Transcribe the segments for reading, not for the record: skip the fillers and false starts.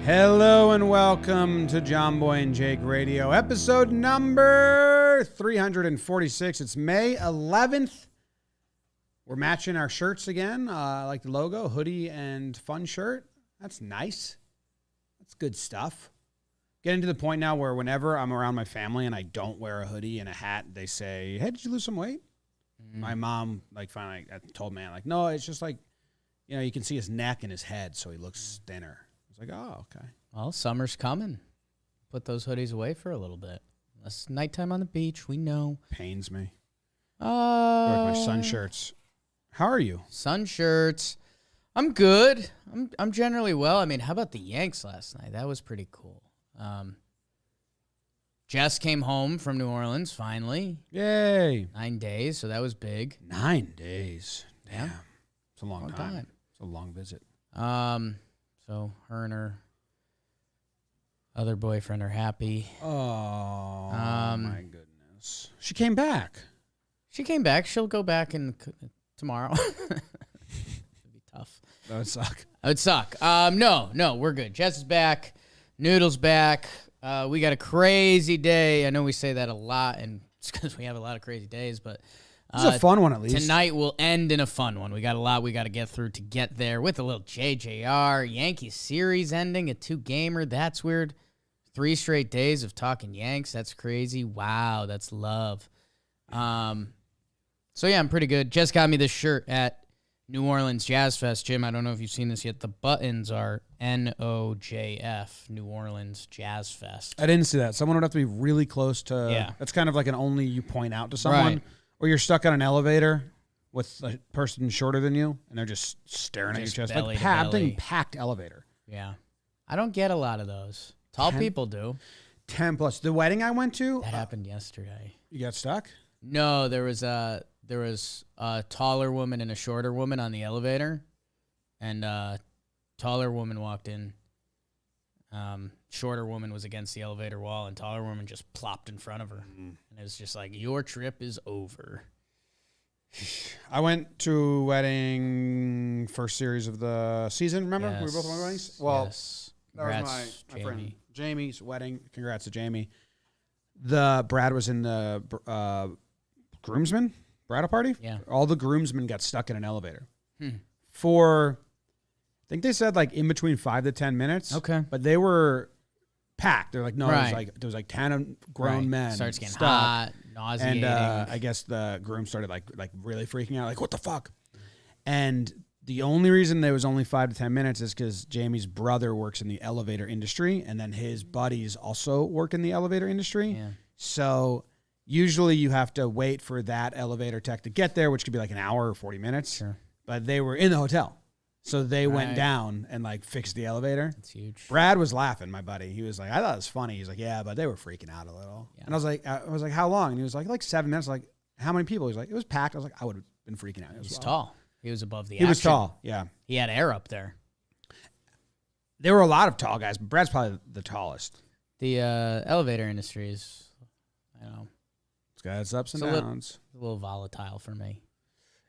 Hello and welcome to Jomboy and Jake Radio, episode number 346. It's May 11th. We're matching our shirts again. I like the logo, hoodie and fun shirt. That's nice. That's good stuff. Getting to the point now where whenever I'm around my family and I don't wear a hoodie and a hat, they say, "Hey, did you lose some weight?" Mm-hmm. My mom finally told me, no, it's just you can see his neck and his head, so he looks thinner. I was like, oh, okay. Well, summer's coming. Put those hoodies away for a little bit. It's nighttime on the beach. We know. Pains me. Like my sun shirts. How are you? Sun shirts. I'm good. I'm generally well. I mean, how about the Yanks last night? That was pretty cool. Jess came home from New Orleans finally. Yay. 9 days, so that was big. 9 days. Damn. Yeah. It's a long time. It's a long visit. So her and her other boyfriend are happy. Oh, my goodness. She came back. She'll go back tomorrow. It'd be tough. That would suck. It would suck. No, we're good. Jess is back. Noodle's back. We got a crazy day. I know we say that a lot, and it's because we have a lot of crazy days, but it's a fun one at least. Tonight will end in a fun one. We got a lot we got to get through to get there with a little JJR. Yankees series ending, a 2-gamer. That's weird. 3 straight days of talking Yanks. That's crazy. Wow, that's love. So yeah, I'm pretty good. Just got me this shirt at New Orleans Jazz Fest. Jim, I don't know if you've seen this yet. The buttons are NOJF, New Orleans Jazz Fest. I didn't see that. Someone would have to be really close to. Yeah. That's kind of like an only you point out to someone. Right. Or you're stuck on an elevator with a person shorter than you, and they're just staring at your chest. Like packed elevator. Yeah. I don't get a lot of those. Tall people do. 10 plus. The wedding I went to. That happened yesterday. You got stuck? No, there was a taller woman and a shorter woman on the elevator, and taller woman walked in. Shorter woman was against the elevator wall, and taller woman just plopped in front of her. And it was just like, your trip is over. I went to wedding, first series of the season, remember? Yes. We were both on weddings? Well, yes. That was my friend Jamie's wedding. Congrats to Jamie. Brad was in the groomsmen bridal party. Yeah. All the groomsmen got stuck in an elevator for, I think they said in between 5 to 10 minutes. Okay. But they were packed. They're like, no, right. there was 10 grown men. Starts getting stuck. hot, nauseating. And I guess the groom started like really freaking out, like, what the fuck? And the only reason there was only 5 to 10 minutes is because Jamie's brother works in the elevator industry, and then his buddies also work in the elevator industry. Yeah. So usually you have to wait for that elevator tech to get there, which could be like an hour or 40 minutes. Sure. But they were in the hotel. So they went down and fixed the elevator. That's huge. Brad was laughing, my buddy. He was like, I thought it was funny. He's like, yeah, but they were freaking out a little. Yeah. And I was like, how long? And he was like 7 minutes. Like, how many people? He's like, it was packed. I was like, I would have been freaking out. He's tall. He was above the action. He was tall, yeah. He had air up there. There were a lot of tall guys, but Brad's probably the tallest. The elevator industry is, it's got its ups and downs. A little volatile for me.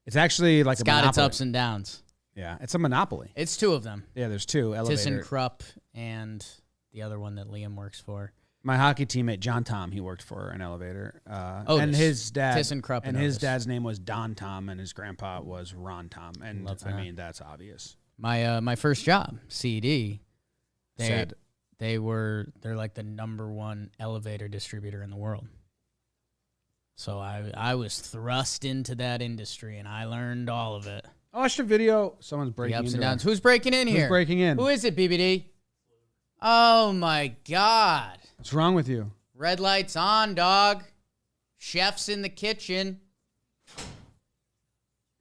It's actually like it's got its ups and downs. Yeah, it's a monopoly. It's 2 of them. Yeah, there's 2 elevators. ThyssenKrupp and the other one that Liam works for. My hockey teammate John Tom, he worked for an elevator. And his dad, ThyssenKrupp and his dad's name was Don Tom, and his grandpa was Ron Tom. And I mean, that's obvious. My first job, CED, they're like the #1 elevator distributor in the world. So I was thrust into that industry, and I learned all of it. I watched a video. Someone's breaking in. The ups and downs. Who's breaking in here? Who's breaking in? Who is it, BBD? Oh, my God. What's wrong with you? Red lights on, dog. Chef's in the kitchen.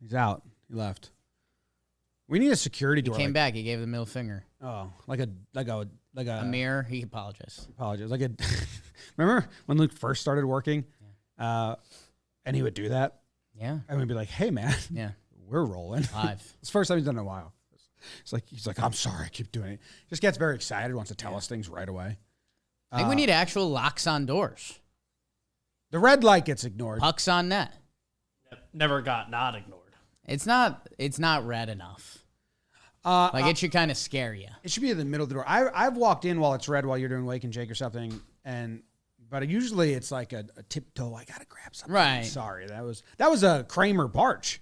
He's out. He left. We need a security door. He came back. He gave the middle finger. Oh, like a mirror. He apologized. Remember when Luke first started working, and he would do that? Yeah. And we'd be like, "Hey, man, yeah, we're rolling." Live. It's the first time he's done it in a while. He's like, "I'm sorry, I keep doing it." Just gets very excited, wants to tell us things right away. I think we need actual locks on doors. The red light gets ignored. Pucks on net. Never got not ignored. It's not red enough. Like it should kind of scare you. It should be in the middle of the door. I've walked in while it's red while you're doing wake and shake or something, but usually it's like a tiptoe. I gotta grab something. Right. Sorry, that was a Kramer barge.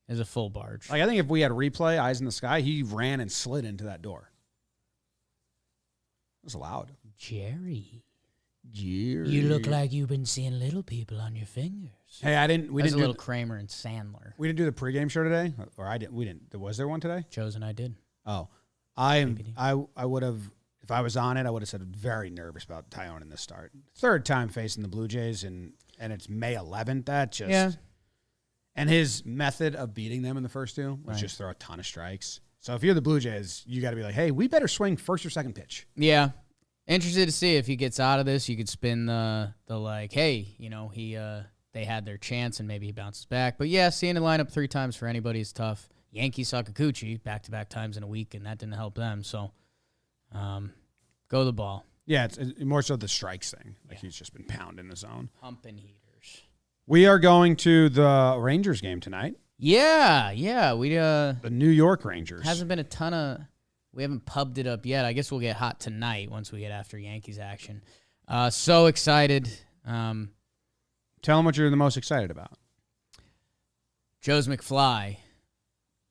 It was a full barge. Like I think if we had replay, eyes in the sky, he ran and slid into that door. It was loud. Jerry. You look like you've been seeing little people on your fingers. Hey, we didn't do little Kramer and Sandler. We didn't do the pregame show today, or I didn't. We didn't. Was there one today? Joe's and I did. Oh, I would have, if I was on it, I would have said very nervous about Tyone in this start. Third time facing the Blue Jays, and it's May 11th. That just, yeah. And his method of beating them in the first two was just throw a ton of strikes. So if you're the Blue Jays, you got to be like, hey, we better swing first or second pitch. Yeah. Interested to see if he gets out of this. You could spin the like, hey, they had their chance and maybe he bounces back. But yeah, seeing the lineup 3 times for anybody is tough. Yankee saw Kikuchi back-to-back times in a week, and that didn't help them. So, go the ball. Yeah, it's more so the strikes thing. Like he's just been pounding the zone. Pumping heaters. We are going to the Rangers game tonight. Yeah. We the New York Rangers. Hasn't been a ton of. We haven't pubbed it up yet. I guess we'll get hot tonight once we get after Yankees action. So excited. Tell them what you're the most excited about. Joe's McFly.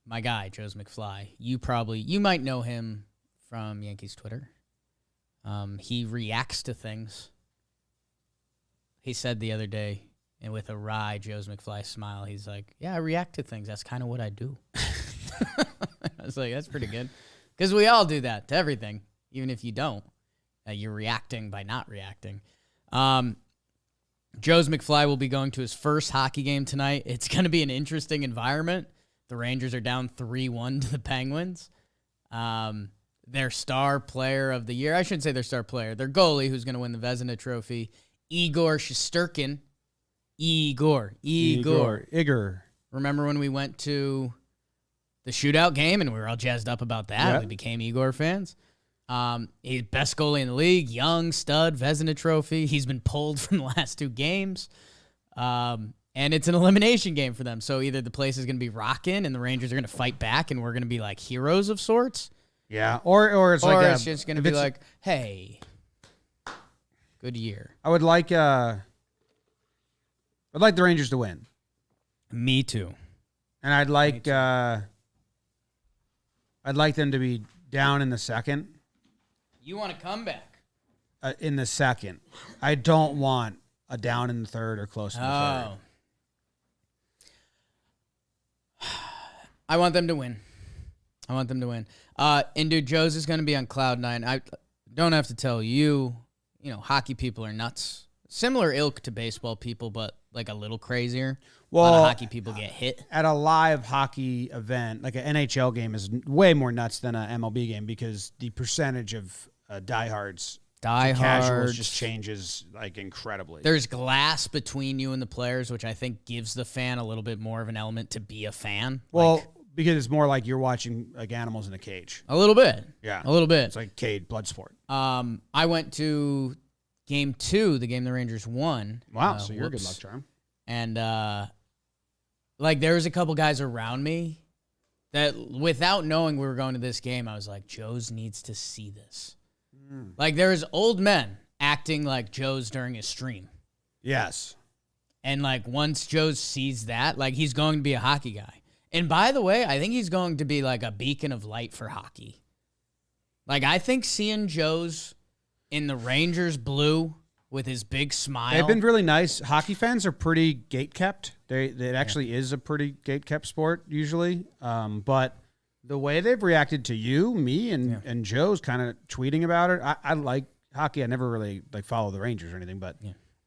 My guy, Joe's McFly. You might know him from Yankees Twitter. He reacts to things. He said the other day, and with a wry Joe's McFly smile, he's like, yeah, I react to things. That's kind of what I do. I was like, that's pretty good. Because we all do that to everything, even if you don't. You're reacting by not reacting. Joe's McFly will be going to his first hockey game tonight. It's going to be an interesting environment. The Rangers are down 3-1 to the Penguins. Their star player of the year, I shouldn't say their star player, their goalie who's going to win the Vezina Trophy, Igor Shesterkin. Igor. Remember when we went to the shootout game and we were all jazzed up about that? Yep. We became Igor fans. He's best goalie in the league, young stud, Vezina Trophy. He's been pulled from the last 2 games. And it's an elimination game for them. So either the place is going to be rocking and the Rangers are going to fight back and we're going to be like heroes of sorts. Yeah. Or it's it's just going to be like, hey, good year. I would like the Rangers to win. Me too. And I'd like them to be down in the second. You want a comeback? In the second. I don't want a down in the third or close to the third. I want them to win. And dude, Joe's is going to be on cloud 9. I don't have to tell you, hockey people are nuts. Similar ilk to baseball people, but like a little crazier. Well, a lot of hockey people get hit. At a live hockey event, like an NHL game is way more nuts than an MLB game because the percentage of diehards casuals just changes like incredibly. There's glass between you and the players, which I think gives the fan a little bit more of an element to be a fan. Well, because it's more like you're watching like animals in a cage. A little bit. Yeah. A little bit. It's like cage blood sport. I went to Game 2, the game the Rangers won. Wow, so you're a good luck charm. And there was a couple guys around me that without knowing we were going to this game, I was like, Joe's needs to see this. Like there's old men acting like Joe's during his stream. Yes. And like once Joe sees that, like he's going to be a hockey guy. And by the way, I think he's going to be like a beacon of light for hockey. Like I think seeing Joe's in the Rangers blue with his big smile. They've been really nice. Hockey fans are pretty gate-kept. It actually is a pretty gate-kept sport usually. But the way they've reacted to you, me, and Joe's kind of tweeting about it. I like hockey. I never really follow the Rangers or anything, but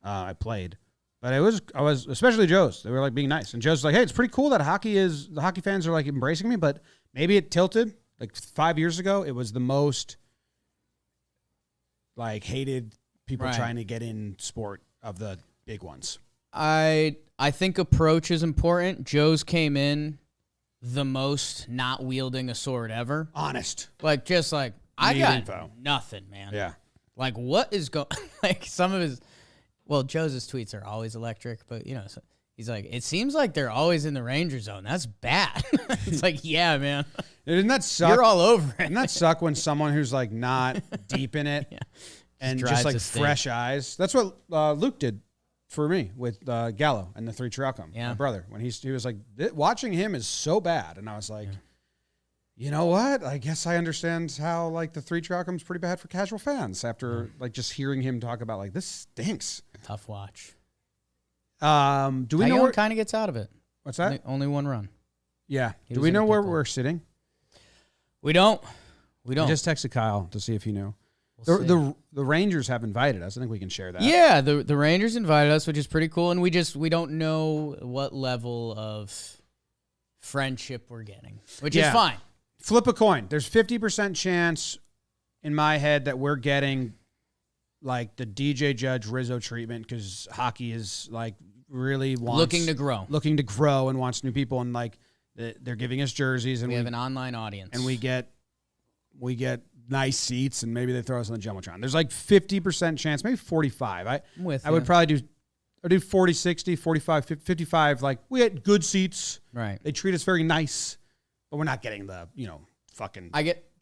I played. But I was especially Joe's. They were like being nice, and Joe's like, "Hey, it's pretty cool that the hockey fans are like embracing me." But maybe it tilted. Like 5 years ago, it was the most hated people trying to get in sport of the big ones. I think approach is important. Joe's came in the most not wielding a sword ever. Honest. I got nothing, man. Yeah. Like what is going some of his Joe's tweets are always electric, but he's He's like, it seems like they're always in the Ranger zone. That's bad. It's like, yeah, man. Doesn't that suck? You're all over it. Doesn't that suck when someone who's like not deep in it and just like fresh eyes? That's what Luke did for me with Gallo and the 3-true outcome. My brother, when he was like, watching him is so bad. And I was like, you know what? I guess I understand how like the 3-true outcome is pretty bad for casual fans after like just hearing him talk about like, this stinks. Tough watch. Do we know where kind of gets out of it? What's that? Only one run. Yeah. Do we know where we're sitting? We don't. I just texted Kyle to see if he knew. The Rangers have invited us. I think we can share that. Yeah, the Rangers invited us, which is pretty cool, and we don't know what level of friendship we're getting, which is fine. Flip a coin. There's 50% chance in my head that we're getting like the DJ Judge Rizzo treatment because hockey is like really looking to grow and wants new people, and like they're giving us jerseys, and we have an online audience, and we get nice seats, and maybe they throw us on the Jumbotron. There's like 50% chance, maybe 45. I would probably do 40, 60, 45, 55. Like we get good seats. Right. They treat us very nice, but we're not getting the, fucking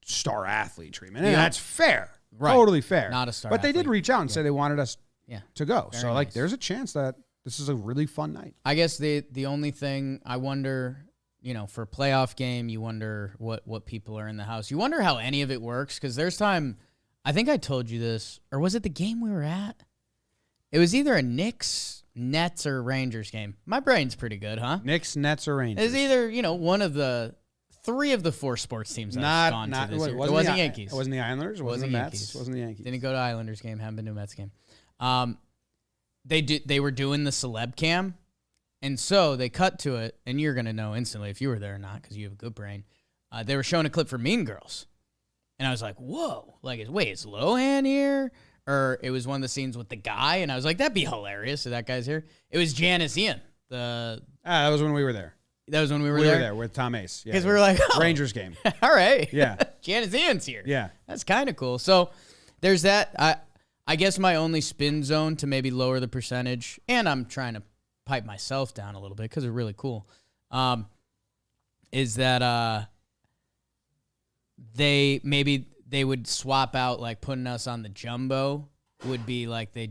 star athlete treatment. And that's fair. Right. Totally fair. Not a star But they athlete. did reach out and say they wanted us to go. Very so like nice. there's a chance that this is a really fun night. I guess the only thing I wonder, for a playoff game, you wonder what people are in the house. You wonder how any of it works, because there's time, I think I told you this, or was it the game we were at? It was either a Knicks, Nets, or Rangers game. My brain's pretty good, huh? Knicks, Nets, or Rangers. It's either, one of the 3 of the 4 sports teams I've gone to this year. It wasn't Yankees. It wasn't the Islanders. It wasn't the Mets. Yankees. It wasn't the Yankees. Didn't go to Islanders game. Haven't been to a Mets game. They were doing the celeb cam, and so they cut to it, and you're going to know instantly if you were there or not because you have a good brain. They were showing a clip from Mean Girls, and I was like, whoa, like, is Lohan here? Or it was one of the scenes with the guy, and I was like, that'd be hilarious if that guy's here. It was Janice Ian. That was when we were there. That was when we were there? there? We were there with Tom Ace. Because we were like, Rangers game. All right. Yeah. Janice Ian's here. Yeah. That's kind of cool. So there's that. I guess my only spin zone to maybe lower the percentage, and I'm trying to pipe myself down a little bit because they're really cool, is that they would swap out, like putting us on the jumbo would be like they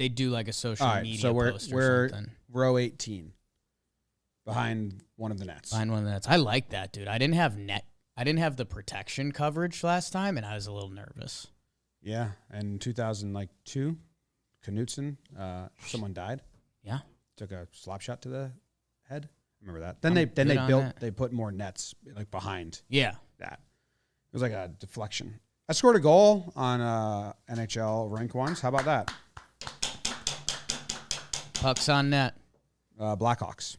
do like a social media post or something. Row 18. Behind one of the nets. I like that, dude. I didn't have the protection coverage last time, and I was a little nervous. Yeah, and 2002, Knutson, someone died. Yeah, took a slap shot to the head. Remember that? Then they put more nets like behind. Yeah, that it was like a deflection. I scored a goal on NHL rink once. How about that? Pucks on net. Blackhawks.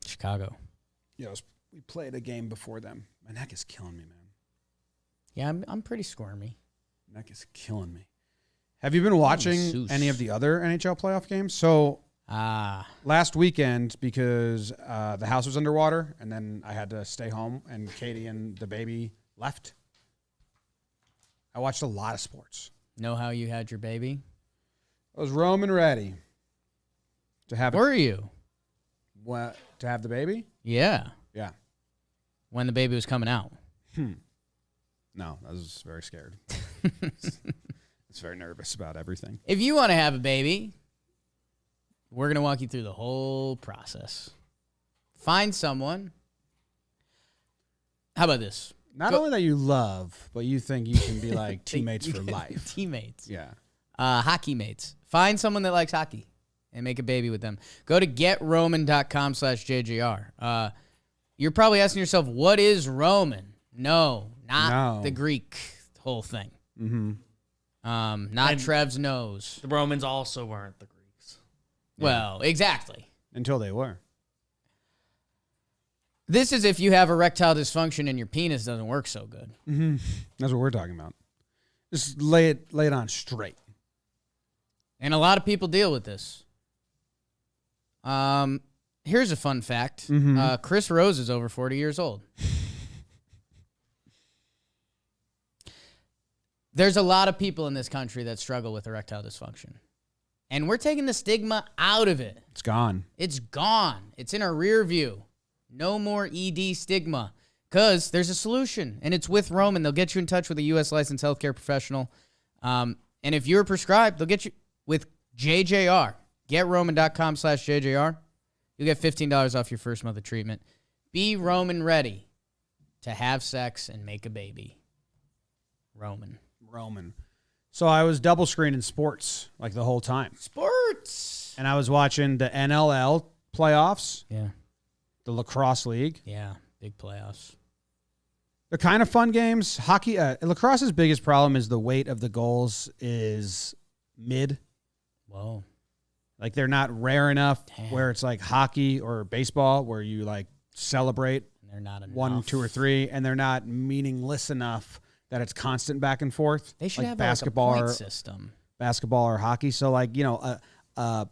Chicago. Yeah, we played a game before them. My neck is killing me, man. Yeah, I'm pretty squirmy. Neck is killing me. Have you been watching any of the other NHL playoff games? So last weekend, because the house was underwater, and then I had to stay home, and Katie and the baby left. I watched a lot of sports. Know how you had your baby? I was roaming ready to have. Were you? What, to have the baby? Yeah. Yeah. When the baby was coming out. No, I was very scared. It's very nervous about everything. If you want to have a baby, we're going to walk you through the whole process. Find someone. How about this? Not only that you love, but you think you can be like teammates for life. Teammates. Yeah. Hockey mates. Find someone that likes hockey and make a baby with them. Go to getroman.com/JJR. You're probably asking yourself, what is Roman? No, not the Greek whole thing. Mm-hmm. Not Trev's nose. The Romans also weren't the Greeks. Well, exactly. Until they were. This is if you have erectile dysfunction and your penis doesn't work so good. Mm-hmm. That's what we're talking about. Just lay it on straight. And a lot of people deal with this. Here's a fun fact. Mm-hmm. Chris Rose is over 40 years old. There's a lot of people in this country that struggle with erectile dysfunction. And we're taking the stigma out of it. It's gone. It's gone. It's in our rear view. No more ED stigma. Because there's a solution, and it's with Roman. They'll get you in touch with a U.S. licensed healthcare professional. And if you're prescribed, they'll get you with JJR. GetRoman.com/JJR. You'll get $15 off your first month of treatment. Be Roman ready to have sex and make a baby. Roman. So I was double screening sports like the whole time. Sports. And I was watching the NLL playoffs. Yeah. The Lacrosse League. Yeah. Big playoffs. They're kind of fun games. Hockey, lacrosse's biggest problem is the weight of the goals is mid. Whoa. Like they're not rare enough Damn. where it's like hockey or baseball where you like celebrate They're not enough. 1, 2, or 3, and they're not meaningless enough that it's constant back and forth. They should like have basketball like a or point system. basketball or hockey. So like, you know, a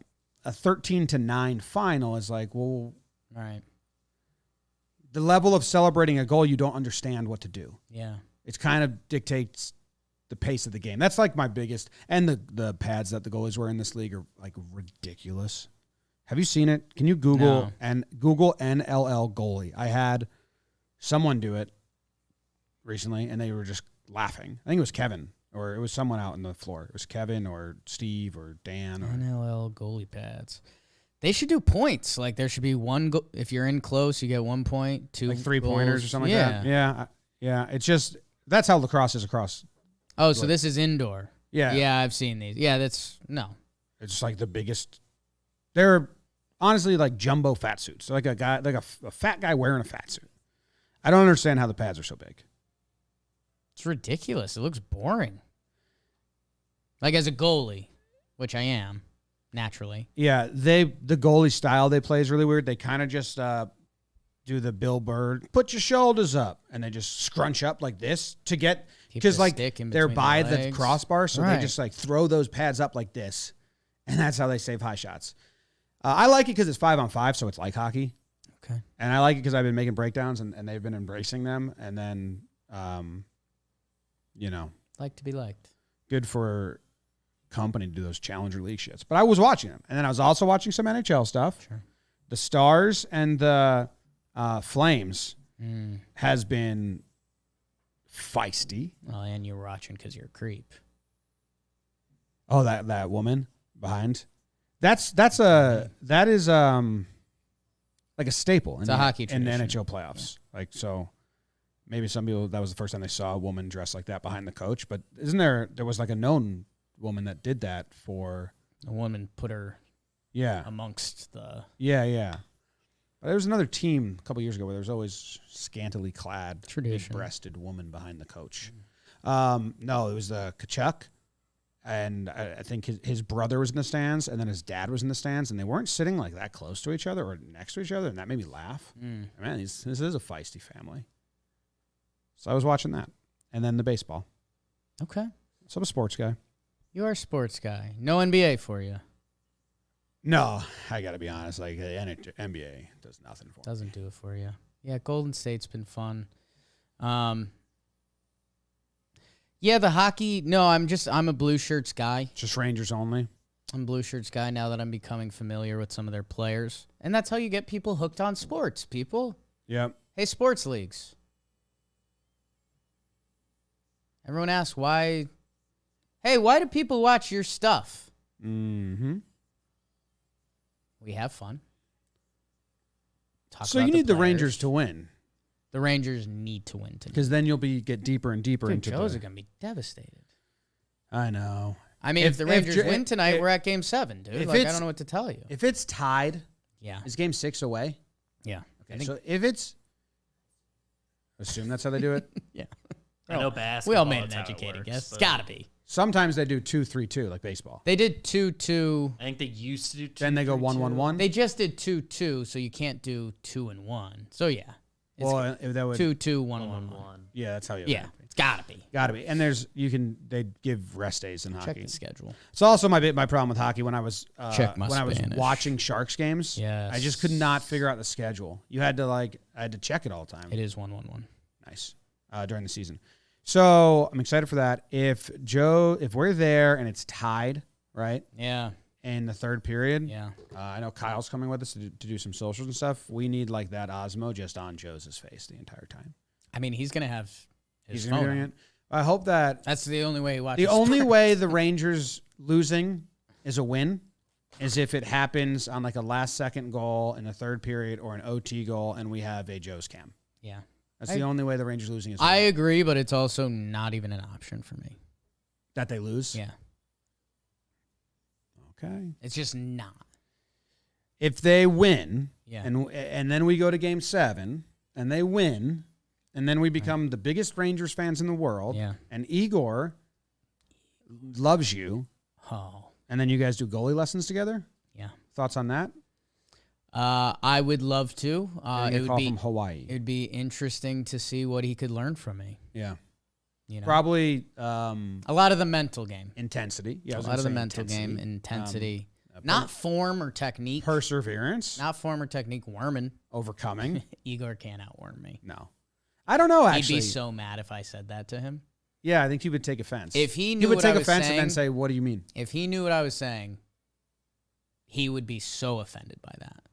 13-9 final is like, well, Right. the level of celebrating a goal, you don't understand what to do. Yeah. It kind of dictates the pace of the game. That's like my biggest. And the pads that the goalies wear in this league are like ridiculous. Have you seen it? Can you Google Google NLL goalie? I had someone do it recently, and they were just laughing. I think it was Kevin, or it was someone out on the floor. It was Kevin or Steve or Dan. Or, NLL goalie pads. They should do points. Like there should be one. If you're in close, you get 1 point. 2 like 3-pointers or goals. something like that. Yeah. It's just that's how lacrosse is across. Oh, so this is indoor. Yeah. Yeah, I've seen these. Yeah, that's no. It's like the biggest. They're honestly like jumbo fat suits. So like a guy, like a fat guy wearing a fat suit. I don't understand how the pads are so big. It's ridiculous. It looks boring. Like as a goalie, which I am naturally. Yeah, the goalie style they play is really weird. They kind of just do the Bill Burr, put your shoulders up, and they just scrunch up like this to get because like they're by the crossbar, so they just like throw those pads up like this, and that's how they save high shots. I like it because it's 5-on-5, so it's like hockey. Okay, and I like it because I've been making breakdowns and they've been embracing them, and then you know, like to be liked. Good for company to do those Challenger League shits. But I was watching them, and then I was also watching some NHL stuff. Sure. The Stars and the Flames has been feisty. Well, and you're watching because you're a creep. Oh, that woman behind. That is like a staple It's a hockey in the tradition. NHL playoffs. Yeah. Like so, maybe some people that was the first time they saw a woman dressed like that behind the coach. But isn't there was like a known woman that did that for a woman put her amongst the yeah. But there was another team a couple years ago where there was always scantily clad, big-breasted woman behind the coach. No, it was the Kachuk, and I think his brother was in the stands, and then his dad was in the stands, and they weren't sitting like that close to each other or next to each other, and that made me laugh. Man, this is a feisty family. So I was watching that, and then the baseball. Okay. So I'm a sports guy. You are a sports guy. No NBA for you. No, I got to be honest. Like, the NBA does nothing for me. Doesn't do it for you. Yeah, Golden State's been fun. Yeah, the hockey. No, I'm a blue shirts guy. Just Rangers only. I'm a blue shirts guy now that I'm becoming familiar with some of their players. And that's how you get people hooked on sports, people. Yep. Hey, sports leagues. Everyone asks why. Hey, why do people watch your stuff? Mm-hmm. We have fun. So you need the Rangers to win. The Rangers need to win tonight. Because then you'll get deeper and deeper into Joe's are going to be devastated. I know. I mean, if the Rangers win tonight, we're at Game 7, dude. Like, I don't know what to tell you. If it's tied, is Game 6 away? Yeah. Okay, so if it's... Assume that's how they do it? Yeah. I know basketball. We all made an educated guess. It's got to be. Sometimes they do 2-3-2, like baseball. They did 2-2. I think they used to do 2-3-2. Then they go 1-1-1. They just did 2-2, so you can't do 2-1. So, yeah. Well, that would 2-2-1-1-1. Yeah, that's how you. Yeah, it's gotta be. And they give rest days in hockey. Check the schedule. It's also my problem with hockey when I was Check my when I was Spanish. watching Sharks games. Yes. I just could not figure out the schedule. I had to check it all the time. It is 1-1-1. Nice during the season. So I'm excited for that. If we're there and it's tied, right? Yeah. in the third period. Yeah. I know Kyle's coming with us to do some socials and stuff. We need like that Osmo just on Joe's face the entire time. I mean, he's going to have his He's going to phone be doing on. it. I hope that That's the only way he watches. the only sports. way the Rangers losing is a win is if it happens on like a last second goal in the third period or an OT goal and we have a Joe's cam. Yeah. That's the only way the Rangers losing is a I win. agree, but it's also not even an option for me. That they lose? Yeah. Okay. It's just not. If they win, Yeah. and then we go to game 7 and they win, and then we become the biggest Rangers fans in the world, Yeah. and Igor loves you, Oh. and then you guys do goalie lessons together? Yeah. Thoughts on that? I would love to. Getting It a would call be from Hawaii. It would be interesting to see what he could learn from me. Yeah. You know, Probably a lot of the mental game. intensity. Yeah, I A was lot gonna of the say mental game, intensity, per- not form or technique. perseverance, Not form or technique. Worming. overcoming. Igor can't outworm me. No. I don't know, He'd actually. be so mad if I said that to him. Yeah, I think he would take offense. If he he knew would what take I was offense saying, and then say, what do you mean? if he knew what I was saying, he would be so offended by that.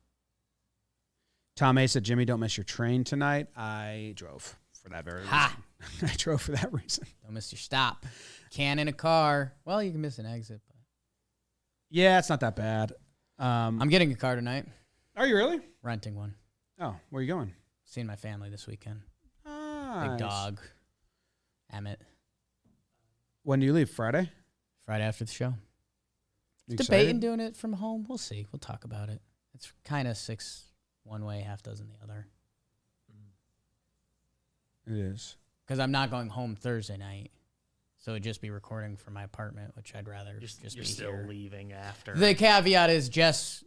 Tom A said, Jimmy, don't miss your train tonight. I drove for that very reason. Ha! I drove for that reason. Don't miss your stop. Can in a car. Well, you can miss an exit. But Yeah, it's not that bad. I'm getting a car tonight. Are you really? Renting one. Oh, where are you going? Seeing my family this weekend. Nice. Big dog. Emmett. When do you leave? Friday? Friday after the show. You Debating excited? doing it from home. We'll see. We'll talk about it. It's kind of 6 one way, half dozen the other. It is. Because I'm not going home Thursday night. So it'd just be recording from my apartment, which I'd rather just You're be still here. leaving after. The caveat is Jess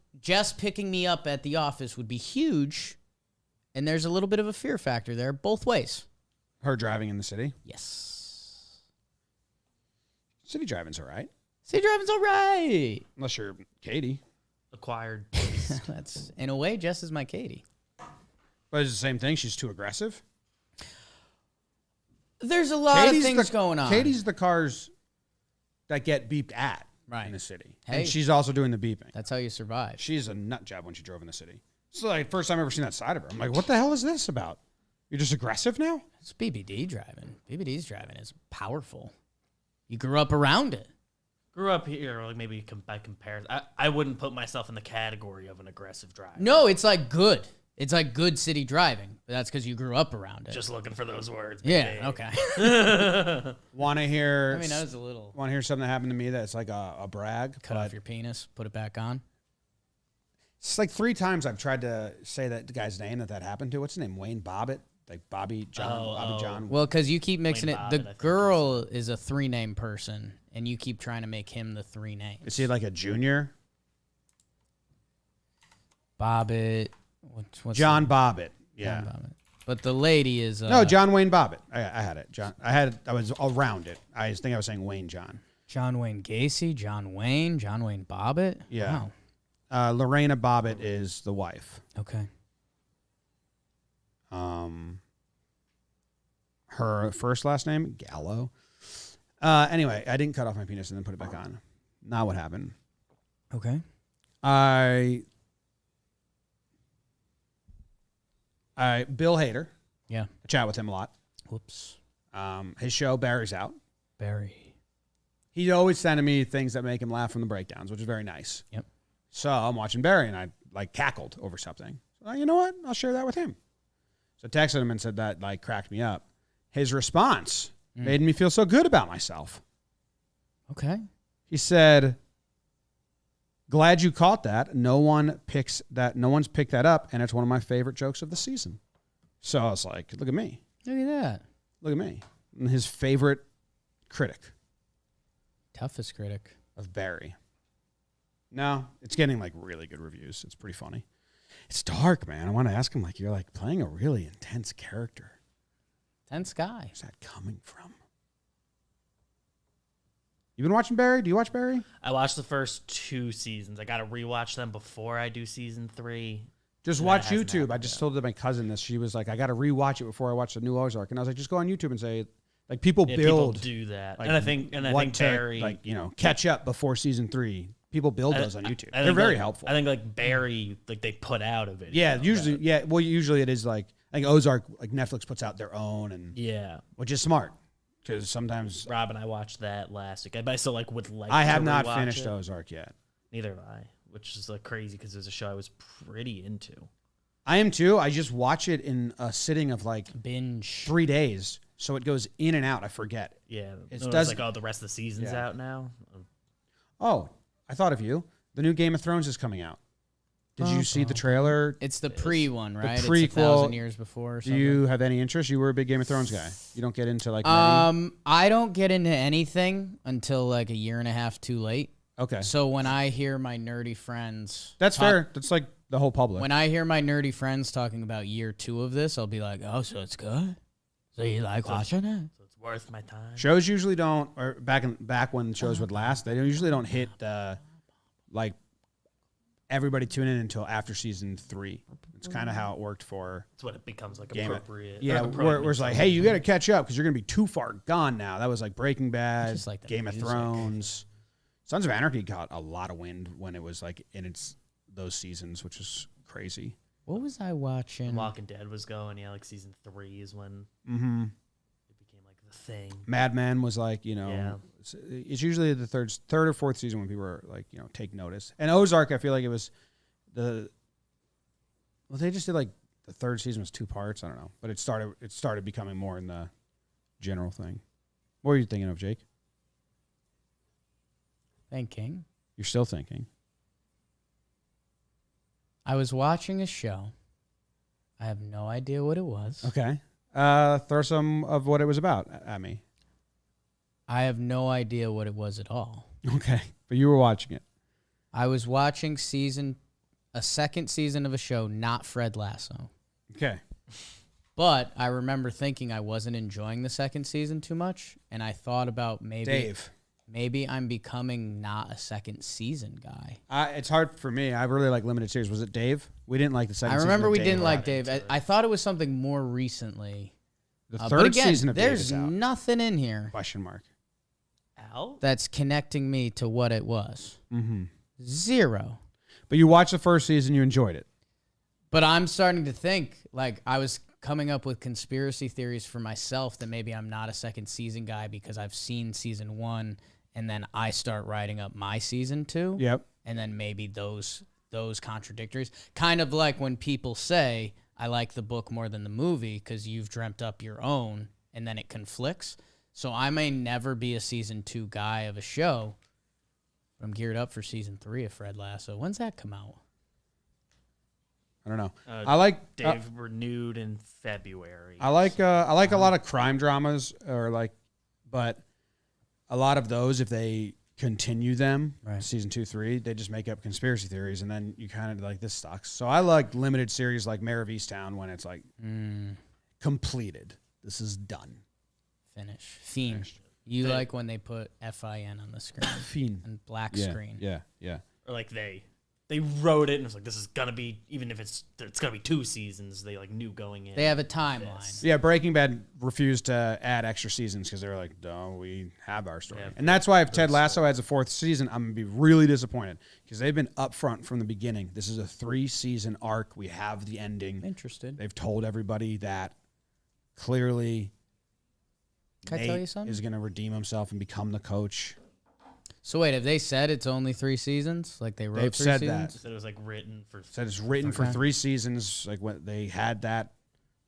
picking me up at the office would be huge. And there's a little bit of a fear factor there both ways. Her driving in the city? Yes. City driving's all right. City driving's all right. Unless you're Katie. Acquired. That's, in a way, Jess is my Katie. But it's the same thing. She's too aggressive. There's a lot of things going on. Katie's the cars that get beeped at Right. in the city. Hey. And she's also doing the beeping. That's how you survive. She's a nut job when she drove in the city. It's like first time I've ever seen that side of her. I'm like, what the hell is this about? You're just aggressive now? It's BBD driving. BBD's driving is powerful. You grew up around it. Grew up here, like maybe by comparison. I wouldn't put myself in the category of an aggressive driver. No, it's like good. It's like good city driving, but that's because you grew up around it. Just looking for those words. yeah, okay. Want to hear? I mean, that was a little Want to hear something that happened to me that's like a brag? cut off your penis, put it back on. It's like 3 times I've tried to say that guy's name that happened to. What's his name? Wayne Bobbitt? Like Bobby John. Bobby John. Well, because you keep mixing Wayne it. Bobbitt, I The think girl is a 3-name person, and you keep trying to make him the 3 names. Is he like a junior? Bobbitt? What's John the- Bobbitt. Yeah. John Bobbitt. But the lady is No, John Wayne Bobbitt. I had it. John. I was around it. I think I was saying Wayne John. John Wayne Gacy, John Wayne Bobbitt. Yeah. Wow. Lorena Bobbitt is the wife. Okay. Her first last name Gallo. Anyway, I didn't cut off my penis and then put it back on. Not what happened. Okay. Bill Hader. Yeah. I chat with him a lot. Whoops. His show Barry's out. Barry. He's always sending me things that make him laugh from the breakdowns, which is very nice. Yep. So I'm watching Barry and I like cackled over something. So you know what? I'll share that with him. So I texted him and said that like cracked me up. His response made me feel so good about myself. Okay. He said, "Glad you caught that. No one's picked that up, and it's one of my favorite jokes of the season." So I was like, look at me. Look at that. Look at me. And his favorite critic Toughest critic. of Barry. No, it's getting like really good reviews. It's pretty funny. It's dark, man. I want to ask him, like, you're like playing a really intense character. Tense guy. Where's that coming from? You been watching Barry? Do you watch Barry? I watched the first 2 seasons. I got to rewatch them before I do season 3. Just That watch hasn't YouTube. happened I just yet. told my cousin this. She was like, I got to rewatch it before I watch the new Ozark. And I was like, just go on YouTube and say, like, people Yeah, build. people do that. Like, and I think what Barry, to, like, catch up before season 3. people build those on YouTube. I They're think, very like, helpful. I think like Barry, like they put out a video. Yeah, usually, well, usually it is like, I think Ozark, like Netflix puts out their own, and Yeah. which is smart because sometimes Rob and I watched that last week. I still like would like. I to have not rewatch finished it. Ozark yet. Neither have I, which is like crazy because there's a show I was pretty into. I am too. I just watch it in a sitting of like Binge. 3 days, so it goes in and out. I forget. Yeah, It it does- like the rest of the season's Yeah. out now. Oh, I thought of you. The new Game of Thrones is coming out. Did you see the trailer? It's the pre one, right? It's prequel. 1,000 years before. Or Do something. you have any interest? You were a big Game of Thrones guy. You don't get into like I don't get into anything until like a year and a half too late. okay, So when I hear my nerdy friends, that's fair. That's like the whole public. When I hear my nerdy friends talking about year 2 of this, I'll be like, "Oh, so it's good? So you like watching it?" So it's worth my time. Shows usually don't, or back when shows would last, they usually don't hit like everybody tune in until after season 3. It's kind of how it worked for It's when it becomes like Game of- appropriate. yeah, where it was like, hey, you got to catch up because you're gonna be too far gone now. That was like Breaking Bad, Just like the Game of music. Thrones, Sons of Anarchy got a lot of wind when it was like in its those seasons, which is crazy. What was I watching? Walking Dead was going. Yeah, like season 3 is when Mm-hmm. it became like the thing. Mad Men was like, Yeah. it's usually the third or fourth season when people are like, take notice. And Ozark, I feel like it was they just did like the third season was 2 parts. I don't know, but it started becoming more in the general thing. What are you thinking of, Jake? Thinking. You're still thinking. I was watching a show. I have no idea what it was. Okay. Throw some of what it was about at me. I have no idea what it was at all. Okay. But you were watching it. I was watching a second season of a show, not Fred Lasso. Okay. But I remember thinking I wasn't enjoying the second season too much, and I thought about maybe I'm becoming not a second season guy. It's hard for me. I really like limited series. Was it Dave? We didn't like the second I season. remember of we Dave. didn't like Dave. I thought it was something more recently. The But third again, season of Dave there's is out. nothing in here Question mark. Out? that's connecting me to what it was. Mm-hmm. Zero. But you watched the first season, you enjoyed it. But I'm starting to think, like, I was coming up with conspiracy theories for myself that maybe I'm not a second season guy because I've seen season 1 and then I start writing up my season 2. Yep. And then maybe those contradictories. Kind of like when people say, I like the book more than the movie because you've dreamt up your own and then it conflicts. So I may never be a season 2 guy of a show, but I'm geared up for season 3 of Fred Lasso. When's that come out? I don't know. I like Dave renewed in February. I like a lot of crime dramas but a lot of those, if they continue them, Right. season 2, 3, they just make up conspiracy theories, and then you kind of like, this sucks. So I like limited series like Mayor of Easttown when it's like completed. This is done. Fiend. You like when they put FIN on the screen Fiend. and black Yeah, screen. yeah, yeah. Or like they wrote it and it was like, this is gonna be, even if it's gonna be 2 seasons, they like knew going in. They have a timeline. Yeah, Breaking Bad refused to add extra seasons because they were like, no, we have our story. Yeah, and that's why if Ted Lasso adds a 4th season, I'm going to be really disappointed because they've been upfront from the beginning. This is a 3-season arc. We have the ending. Interested. They've told everybody that clearly Can I Nate tell you something? is going to redeem himself and become the coach. So wait, have they said it's only 3 seasons? Like they wrote They've 3 said seasons? that. Said it was like written for. Said it's written for Okay. 3 seasons, like when they had that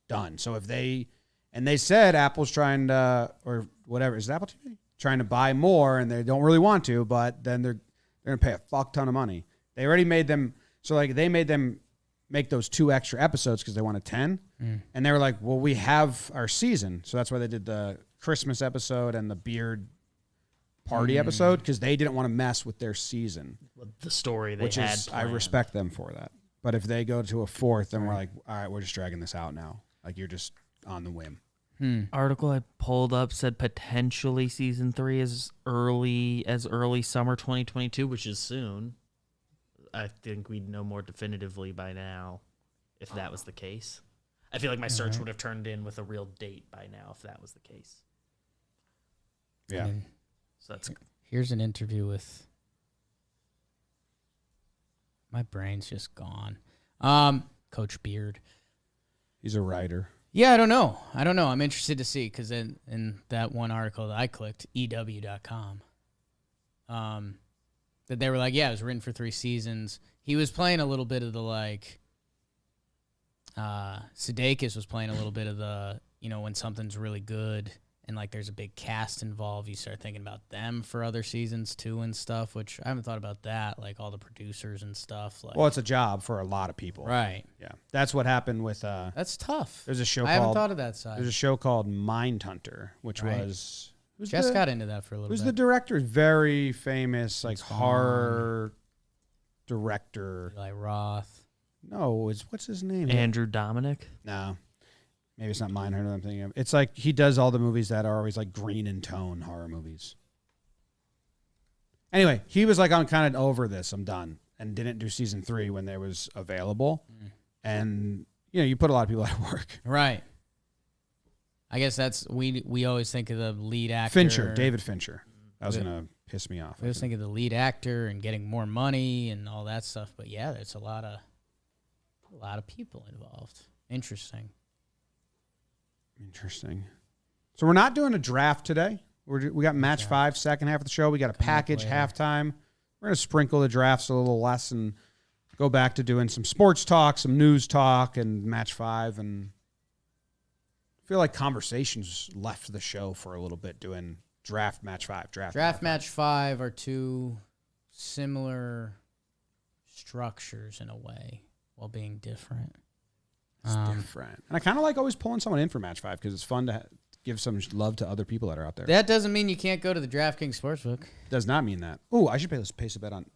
done. So if they said Apple's trying to, or whatever, is it Apple TV? Trying to buy more and they don't really want to, but then they're going to pay a fuck ton of money. They already made them, so like they made them make those 2 extra episodes because they wanted 10. And they were like, well, we have our season. So that's why they did the Christmas episode and the beard party episode because they didn't want to mess with their season. The story they Which had. is, I planned. respect them for that. But if they go to a 4th, then we're like, all right, we're just dragging this out now. Like you're just on the whim. Article I pulled up said potentially season 3 as early summer 2022, which is soon. I think we'd know more definitively by now if that was the case. I feel like my search would have turned in with a real date by now if that was the case. Yeah. And So that's here's an interview with My brain's just gone. Coach Beard. He's a writer. Yeah, I don't know. I'm interested to see because in that one article that I clicked, EW.com, that they were like, yeah, it was written for 3 seasons. He was playing a little bit of the Sudeikis was playing a little bit of the, when something's really good and there's a big cast involved, you start thinking about them for other seasons too and stuff, which I haven't thought about that, all the producers and stuff. Well, it's a job for a lot of people. Right. Yeah. That's what happened with... That's tough. There's a show I haven't thought of that side. There's a show called Mindhunter, which Right. was... Jess got into that for a little Who's bit. the director? Very famous, horror director. Eli Roth. No, what's his name? Andrew Dominic. No. Maybe it's not Mindhunter I'm thinking of. It's he does all the movies that are always green in tone horror movies. Anyway, he was I'm kind of over this. I'm done. And didn't do season 3 when there was available. And, you put a lot of people out of work. Right. I guess that's, we always think of the lead actor. David Fincher. That was going to piss me off. We always think of the lead actor and getting more money and all that stuff. But yeah, there's a lot of people involved. Interesting. So we're not doing a draft today. We got match 5, second half of the show. We got a package halftime. We're going to sprinkle the drafts a little less and go back to doing some sports talk, some news talk, and match 5. And I feel like conversations left the show for a little bit doing draft match 5. Draft match 5 are 2 similar structures in a way while being different. It's different. And I kind of like always pulling someone in for match 5 because it's fun to give some love to other people that are out there. That doesn't mean you can't go to the Draftkings Sportsbook. Does not mean that. Oh, I should place a bet on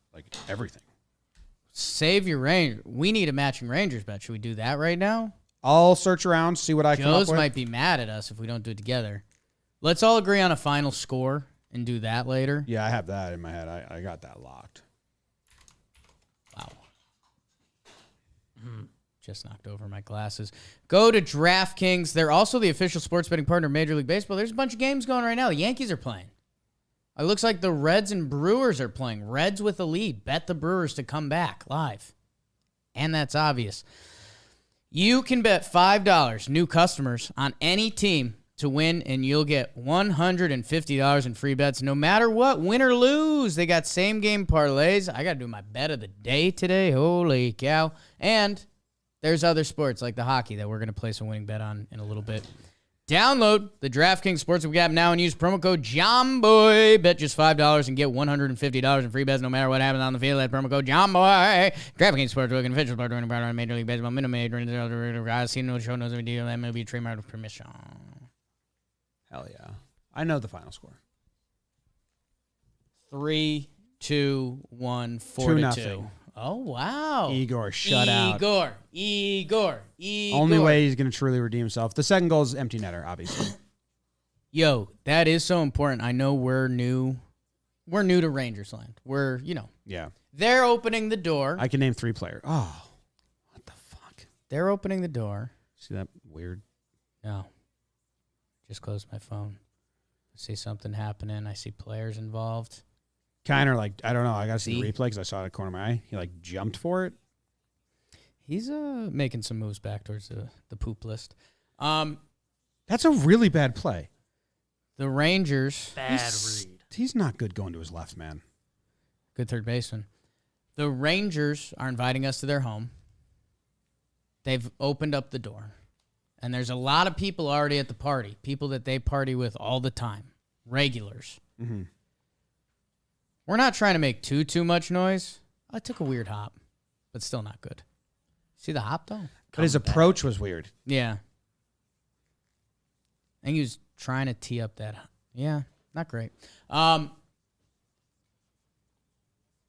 everything. Save your range. We need a matching Rangers bet. Should we do that right now? I'll search around, see what I come up with. Joe's might be mad at us if we don't do it together. Let's all agree on a final score and do that later. Yeah, I have that in my head. I got that locked. Wow. Just knocked over my glasses. Go to DraftKings. They're also the official sports betting partner of Major League Baseball. There's a bunch of games going right now. The Yankees are playing. It looks like the Reds and Brewers are playing. Reds with a lead. Bet the Brewers to come back live. And that's obvious. You can bet $5 new customers on any team to win, and you'll get $150 in free bets no matter what, win or lose. They got same-game parlays. I got to do my bet of the day today. Holy cow. And there's other sports like the hockey that we're going to place a winning bet on in a little bit. Download the DraftKings Sportsbook app now and use promo code JOMBOY. Bet just $5 and get $150 in free bets no matter what happens on the field. That promo code JOMBOY. DraftKings Sportsbook, an official partner of Major League Baseball. Minimum age, I see no show, no video. That may be trademark with permission. Hell yeah. I know the final score. 3, 2, 1, 4-2. Oh, wow. Igor, shut out. Igor. Only way he's going to truly redeem himself. The second goal is empty netter, obviously. Yo, that is so important. I know we're new. We're new to Rangers land. We're, Yeah. They're opening the door. I can name 3 players. Oh, what the fuck? They're opening the door. See that weird? No. Just closed my phone. I see something happening. I see players involved. Kind of I don't know. I got to see the replay because I saw it at the corner of my eye. He jumped for it. He's making some moves back towards the poop list. That's a really bad play. The Rangers. Bad read. He's not good going to his left, man. Good third baseman. The Rangers are inviting us to their home. They've opened up the door. And there's a lot of people already at the party. People that they party with all the time. Regulars. Mm-hmm. We're not trying to make too much noise. I took a weird hop, but still not good. See the hop, though? But his approach was weird. Yeah. I think he was trying to tee up that. Yeah, not great.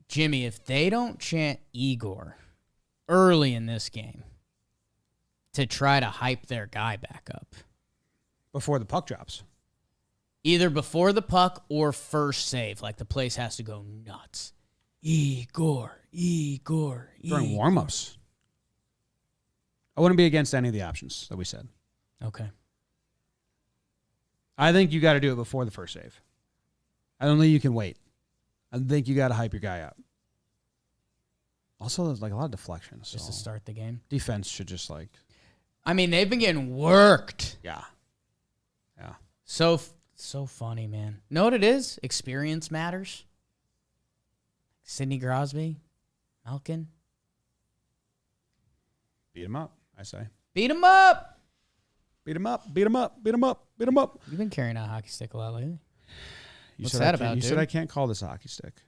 Jimmy, if they don't chant Igor early in this game to try to hype their guy back up. Before the puck drops. Either before the puck or first save. The place has to go nuts. Igor. During warm-ups. I wouldn't be against any of the options that we said. Okay. I think you got to do it before the first save. I don't think you can wait. I think you got to hype your guy up. Also, there's like a lot of deflections. Just so to start the game. defense should just like, I mean, they've been getting worked. yeah. So funny, man. Know what it is? Experience matters. Sidney Crosby, Malkin. Beat him up, I say. Beat him up. Beat him up, beat him up, beat him up, beat him up. You've been carrying a hockey stick a lot lately. What's said that I can't- about, You dude? said I can't call this a hockey stick.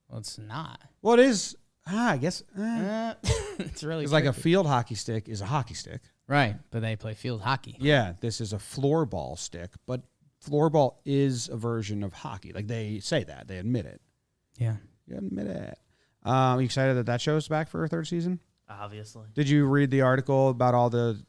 Well, it's not. Well, it is. I guess. It's really It's like a tricky. field hockey stick is a hockey stick. Right, but they play field hockey. Yeah, this is a floorball stick, but floorball is a version of hockey. Like they say that. They admit it. Yeah. You admit it. Are you excited that show's back for a third season? Obviously. Did you read the article about all the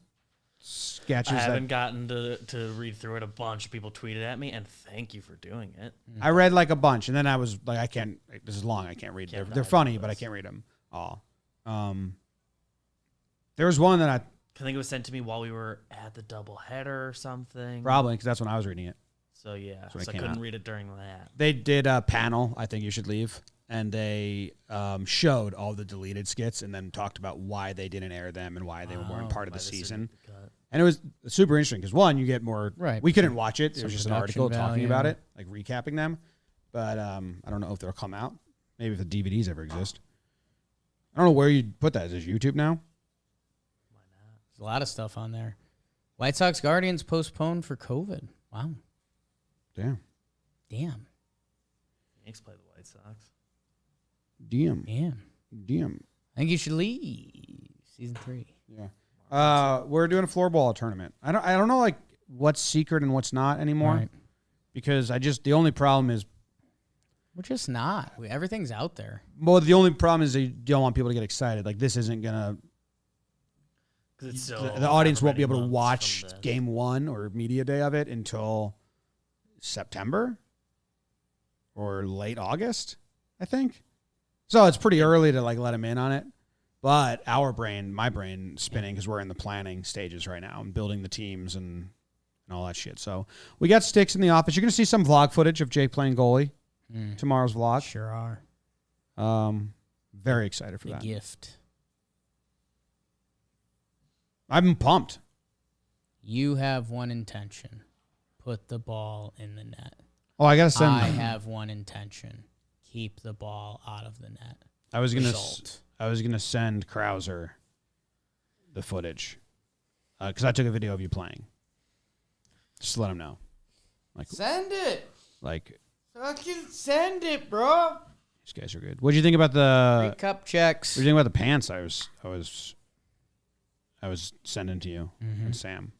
sketches? I haven't gotten to read through it. A bunch of people tweeted at me, and thank you for doing it. I read like a bunch, and then I was like, I can't. This is long. I can't read. Can't They're dive funny, into but I this. can't read them all. There was one that I think it was sent to me while we were at the doubleheader or something. probably because that's when I was reading it. So yeah, when it so I came couldn't out. read it during that. They did a panel. I think you should leave, and they showed all the deleted skits, and then talked about why they didn't air them and why they weren't part of the Why this season. isn't cut. And it was super interesting because one, you get more. Right. We couldn't watch it. It Some was just an production article talking value. about it, like recapping them. But I don't know if they'll come out. Maybe if the DVDs ever exist. I don't know where you'd put that. Is it YouTube now? There's a lot of stuff on there. White Sox Guardians postponed for COVID. Wow. Damn. Yankees play the White Sox. Damn. I think you should leave season 3. Yeah. We're doing a floorball tournament. I don't know like what's secret and what's not anymore. Right. Because the only problem is, We're just not. Everything's out there. well, the only problem is you don't want people to get excited. Like this isn't gonna. 'Cause it's still The audience won't be however able to many watch months from game 1 or media day of it until September or late August, I think. So it's pretty early to like let them in on it. But my brain spinning because we're in the planning stages right now and building the teams and all that shit. So we got sticks in the office. You're going to see some vlog footage of Jake playing goalie tomorrow's vlog. Sure are. Very excited for The that. gift. I'm pumped. You have one intention. Put the ball in the net. Oh, I got to send. I have one intention. Keep the ball out of the net. I was gonna Result. send Krauser the footage because I took a video of you playing. Just to let him know. Send it. Like Fucking send it, bro. these guys are good. What do you think about the? Free cup checks. What do you think about the pants? I was sending to you and Sam.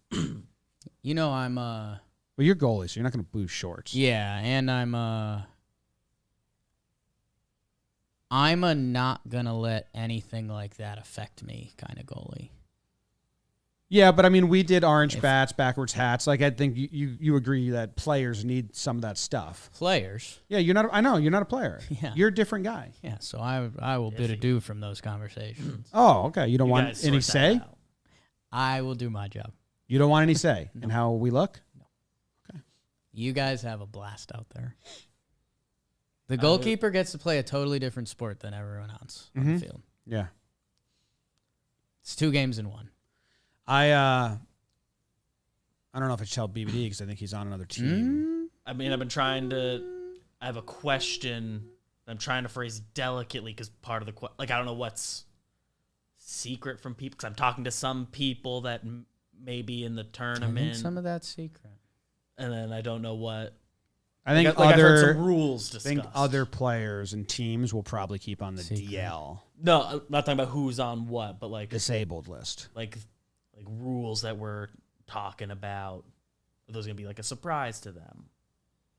You know I'm Well, you're goalie, so you're not gonna boost shorts. yeah, and I'm a not gonna let anything like that affect me kind of goalie. Yeah, but I mean, we did orange bats, backwards hats. Like I think you agree that players need some of that stuff. Players. Yeah, you're not. I know you're not a player. Yeah. You're a different guy. Yeah, so I will bid adieu from those conversations. Oh, okay. You don't You want guys any sort that say. out. I will do my job. You don't want any say in how we look. You guys have a blast out there. The goalkeeper gets to play a totally different sport than everyone else on the field. Yeah. It's 2 games in 1. I don't know if I should tell BBD because I think he's on another team. I mean, I've been trying to. I have a question that I'm trying to phrase delicately because part of the I don't know what's secret from people because I'm talking to some people that may be in the I think tournament, some of that's secret. and then I don't know what. I think I've heard other some rules I discussed. think other players and teams will probably keep on the Secret. DL No, I'm not talking about who's on what, but like disabled list. like rules that we're talking about. Are those gonna be like a surprise to them?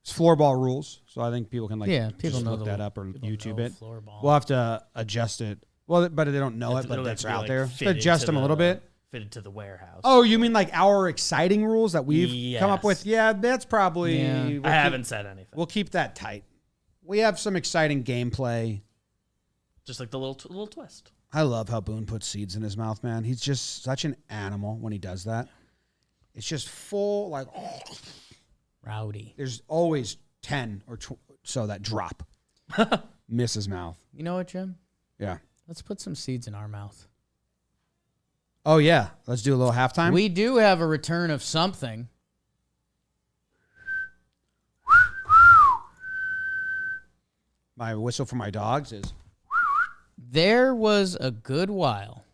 It's floorball rules, so I think people can People just know look that up or people YouTube know it. Floorball. We'll have to adjust it. Well, but they don't know it, but It'll have that's to be, out like, there. fitted Adjust to them a little the- bit. Fitted to the warehouse. Oh, you mean like our exciting rules that we've come up Yes. with? Yeah, that's probably. Yeah. we'll I keep- haven't said anything. We'll keep that tight. We have some exciting gameplay. Just like the little twist. I love how Boone puts seeds in his mouth, man. He's just such an animal when he does that. It's just full, like, Rowdy. there's always 10 or so that drop. Miss his mouth. You know what, Jim? Yeah. Let's put some seeds in our mouth. Oh, yeah. Let's do a little halftime. We do have a return of something. My whistle for my dogs is... There was a good while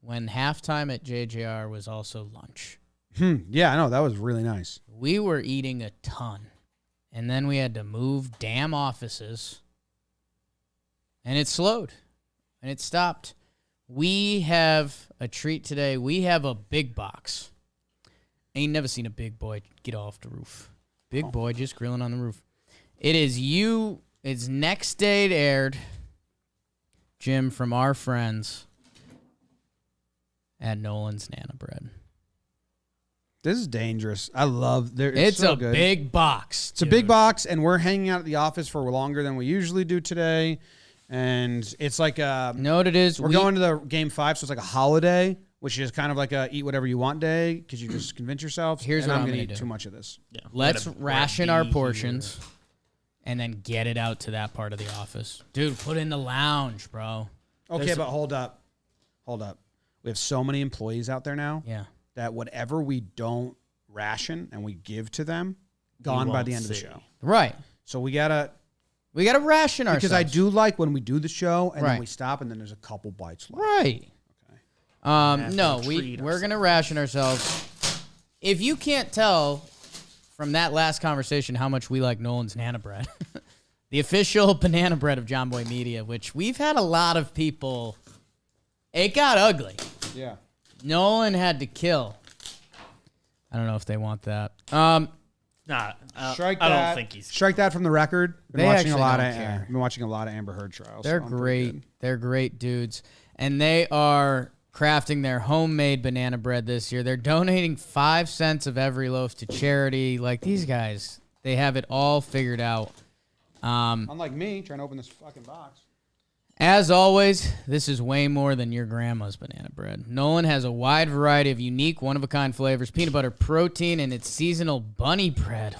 when halftime at JJR was also lunch. Yeah, I know. That was really nice. We were eating a ton. And then we had to move damn offices. And it slowed. And it stopped. We have a treat today. We have a big box. Ain't never seen a big boy get off the roof. Big boy just grilling on the roof. It is you. It's next day it aired. Jim, from our friends at Nolan's Nana Bread. This is dangerous. I love It's so a good. big box. It's a big box, and we're hanging out at the office for longer than we usually do today. And it's like You know what it is? we're going to the game 5, so it's like a holiday, which is kind of like a eat whatever you want day because you just convince yourself. Here's and what I'm gonna gonna eat do. too much of this. Yeah. Let's We gotta ration grab our these portions here. and then get it out to that part of the office. Dude, put it in the lounge, bro. Okay, but hold up. We have so many employees out there now Yeah. that whatever we don't ration and we give to them, gone by won't the end of the see. show. Right. So we gotta We got to ration ourselves. because I do like when we do the show and Right. then we stop and then there's a couple bites left. Right. have No, to we're treat going to ration ourselves. If you can't tell from that last conversation how much we like Nolan's Nana Bread, the official banana bread of Jomboy Media, which we've had a lot of people. It got ugly. Yeah. Nolan had to kill. I don't know if they want that. Nah, Strike I that. don't think he's. Strike that from the record. They actually don't care. Been watching a lot of Amber Heard trials. They're so I'm pretty great. good. They're great dudes. And they are crafting their homemade banana bread this year. They're donating 5 cents of every loaf to charity. Like, these guys, they have it all figured out. Unlike me, trying to open this fucking box. As always, this is way more than your grandma's banana bread. Nolan has a wide variety of unique, one-of-a-kind flavors, peanut butter, protein, and its seasonal bunny bread.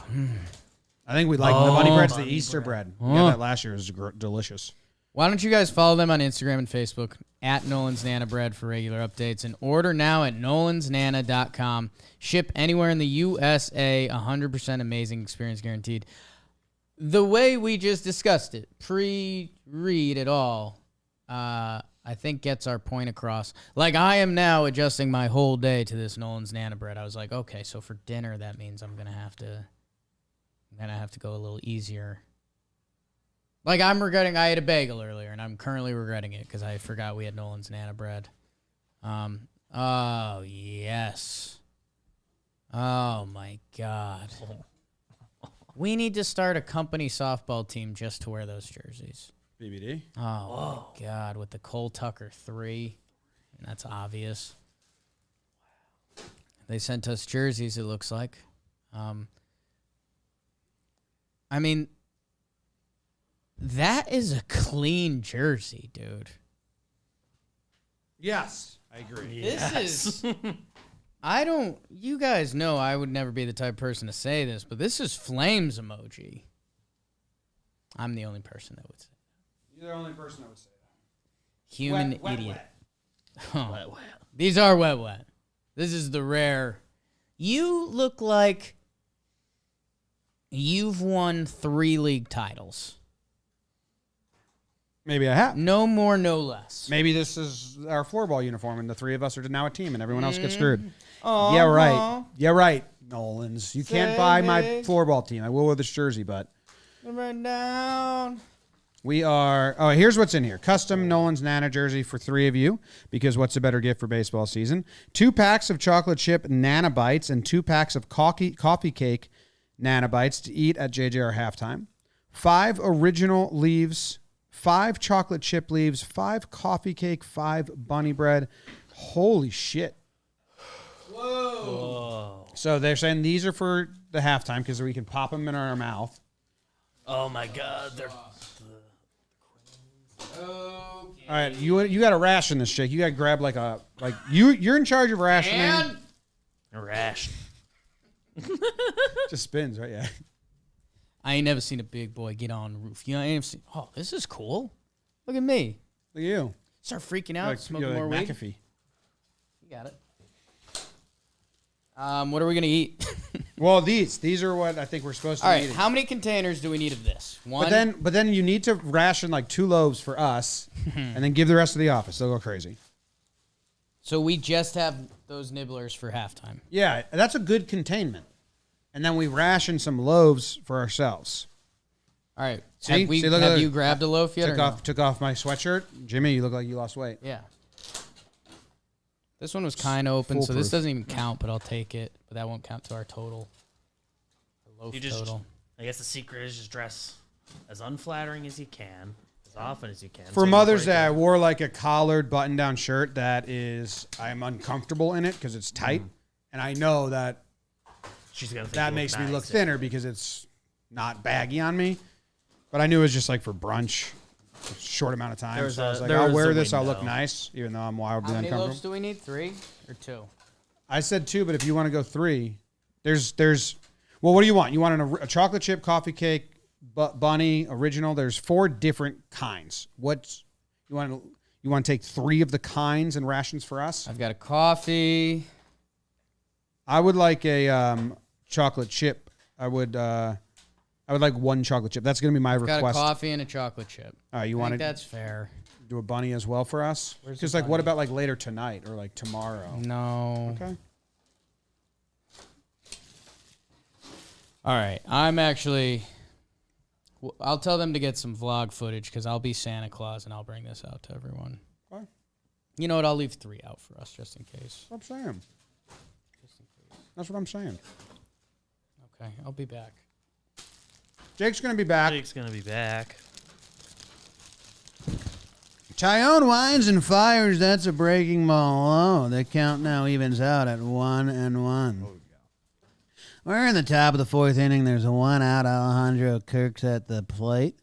I think we like the bunny bread's the Easter bread. We had that last year. It was delicious. Why don't you guys follow them on Instagram and Facebook at Nolan's Nana Bread for regular updates and order now at nolansnana.com. Ship anywhere in the USA, 100% amazing experience guaranteed. The way we just discussed it, pre-read it all, I think gets our point across. Like, I am now adjusting my whole day to this Nolan's Nana Bread. I was like, okay, so for dinner, that means I'm gonna have to go a little easier. Like, I'm regretting I ate a bagel earlier, and I'm currently regretting it because I forgot we had Nolan's Nana Bread. Oh, yes. Oh, my God. We need to start a company softball team just to wear those jerseys. BBD. Oh, my God, with the Cole Tucker 3. And that's obvious. They sent us jerseys, it looks like. I mean, that is a clean jersey, dude. Yes, I agree. This is... you guys know I would never be the type of person to say this, but this is flames emoji. I'm the only person that would say that. You're the only person that would say that. Human Wet, idiot. wet. Oh. Wet, wet. These are wet. This is the rare. You look like you've won 3 league titles. Maybe I have. No more, no less. Maybe this is our floorball uniform, and the 3 of us are now a team, and everyone else gets Mm-hmm. screwed. Yeah, right. Yeah, right, Nolans. You can't buy my floorball team. I will with this jersey, but Right down. we are. Oh, here's what's in here: custom Nolan's Nana jersey for 3 of you. Because what's a better gift for baseball season? 2 packs of chocolate chip Nana Bites and 2 packs of coffee cake Nana Bites to eat at JJR halftime. 5 original leaves. 5 chocolate chip leaves, 5 coffee cake, 5 bunny bread. Holy shit. Whoa. So they're saying these are for the halftime because we can pop them in our mouth. Oh my God. They're. All right, you got to ration this, Jake. You got to grab you're in charge of rationing. Rash. Just spins, right? Yeah. I ain't never seen a big boy get on the roof. You know, I ain't seen. Oh, this is cool. Look at me. Look at you. Start freaking out. Smoking You're more like weed. McAfee. You got it. What are we gonna eat? Well, these are what I think we're supposed to All be right. eating. How many containers do we need of this? One. But then you need to ration like 2 loaves for us, and then give the rest of the office. They'll go crazy. So we just have those nibblers for halftime. Yeah, that's a good containment. And then we ration some loaves for ourselves. All right. See? Have, See, look have at you grabbed a loaf yet? Took off my sweatshirt. Jimmy, you look like you lost weight. Yeah. This one was kind of open, so this Foolproof. doesn't even count, but I'll take it. But that won't count to our total. Our loaf You just, total. I guess the secret is just dress as unflattering as you can, as often as you can. For Mother's Day, I wore like a collared button-down shirt that is, I'm uncomfortable in it because it's tight. And I know that she's gonna think that you makes me nice, look yeah. thinner because it's not baggy on me. But I knew it was just like for brunch, a short amount of time. So I was like, I'll wear this, I'll look nice, even though I'm wildly How many uncomfortable. loaves do we need? 3 or 2? I said 2, but if you want to go 3, there's well, what do you want? You want a chocolate chip coffee cake, bunny, original? There's 4 different kinds. What you want to take 3 of the kinds and rations for us? I've got a coffee. I would like a chocolate chip. I would like 1 chocolate chip. That's going to be my Got a request. coffee and a chocolate chip. All right, you I want think to that's fair. do a bunny as well for us? Where's Because the like, what bunny? about like later tonight or like tomorrow? No. Okay. All right. I'll tell them to get some vlog footage because I'll be Santa Claus and I'll bring this out to everyone. Okay. You know what? I'll leave 3 out for us just in case. That's what I'm saying. That's what I'm saying. Okay. I'll be back. Jake's going to be back. Jake's gonna be back. Tyone winds and fires. That's a breaking ball. Oh, the count now evens out at 1-1. We're in the top of the 4th inning. There's a 1 out. Alejandro Kirk's at the plate.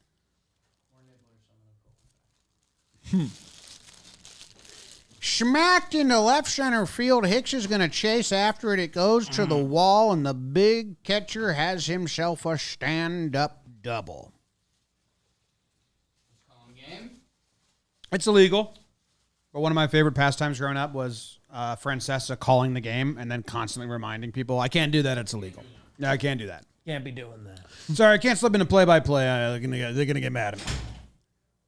Smacked into left center field. Hicks is going to chase after it. It goes to the wall, and the big catcher has himself a stand-up double. It's illegal. But one of my favorite pastimes growing up was Francesa calling the game and then constantly reminding people, I can't do that. It's illegal. No, I can't do that. Can't be doing that. Sorry, I can't slip into play-by-play. They're gonna get mad at me.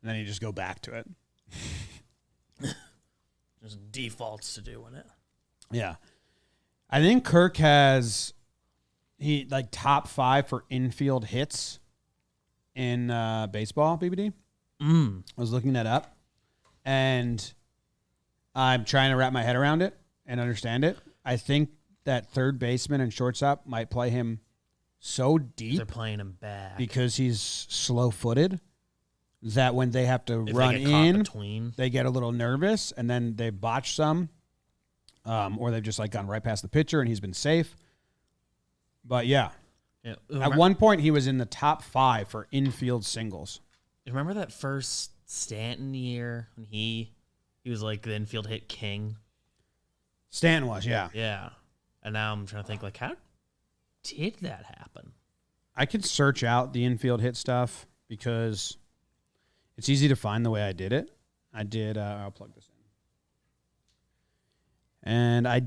And then you just go back to it. Just defaults to doing it. Yeah. I think Kirk has top 5 for infield hits in baseball, BBD. I was looking that up. And I'm trying to wrap my head around it and understand it. I think that third baseman and shortstop might play him so deep They're playing him back because he's slow-footed that when they have to if run they get caught in, between. they get a little nervous and then they botch some, or they've just like gone right past the pitcher and he's been safe. But yeah, Yeah. at one point he was in the top 5 for infield singles. Remember that first Stanton year when he was like the infield hit king? Stanton was, yeah. Yeah. And now I'm trying to think, like, how did that happen? I could search out the infield hit stuff because it's easy to find the way I did it. I'll plug this in. And I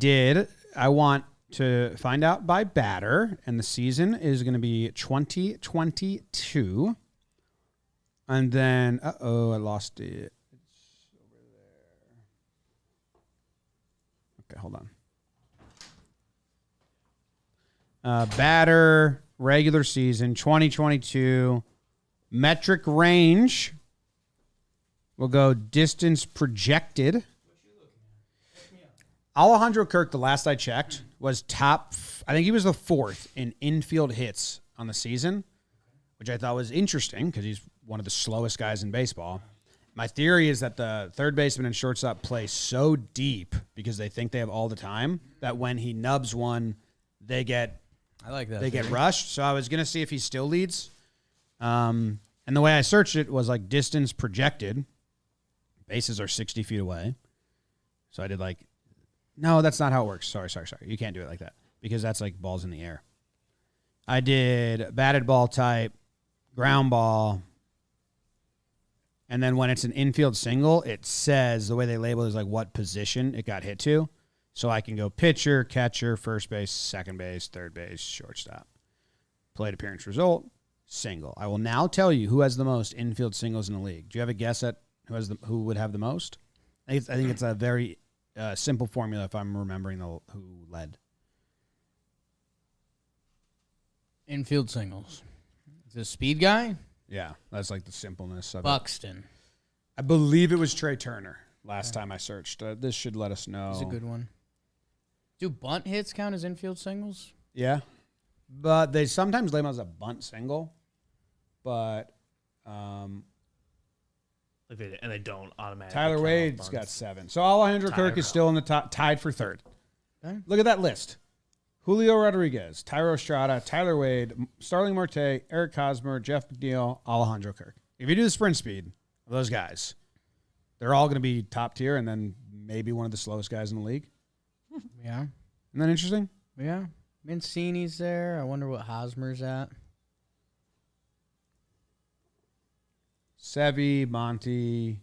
want to find out by batter, and the season is going to be 2022. And then, I lost it. It's over there. Okay, hold on. Batter, regular season, 2022. Metric range. We'll go distance projected. Alejandro Kirk, the last I checked, was top. I think he was the 4th in infield hits on the season, which I thought was interesting because he's one of the slowest guys in baseball. My theory is that the third baseman and shortstop play so deep because they think they have all the time that when he nubs one, they get I like that. they get rushed. So I was gonna see if he still leads. And the way I searched it was like distance projected. Bases are 60 feet away. So I did like, no, that's not how it works. Sorry. You can't do it like that because that's like balls in the air. I did batted ball type, ground ball, And then when it's an infield single, it says, the way they label it is like what position it got hit to. So I can go pitcher, catcher, first base, second base, third base, shortstop. Plate appearance result, single. I will now tell you who has the most infield singles in the league. Do you have a guess at who would have the most? I think it's a very simple formula if I'm remembering who led. Infield singles. Is it a speed guy? Yeah, that's like the simpleness of Buxton. it. I believe it was Trey Turner last time I searched. This should let us know. It's a good one. Do bunt hits count as infield singles? Yeah, but they sometimes label it as a bunt single, but And they don't automatically. Tyler count Wade's bunts. got 7. So Alejandro Kirk is still in the top, tied for third. Okay. Look at that list. Julio Rodriguez, Tyro Estrada, Tyler Wade, Starling Marte, Eric Hosmer, Jeff McNeil, Alejandro Kirk. If you do the sprint speed of those guys, they're all going to be top tier and then maybe one of the slowest guys in the league. Yeah. Isn't that interesting? Yeah. Mancini's there. I wonder what Hosmer's at. Sevy, Monty,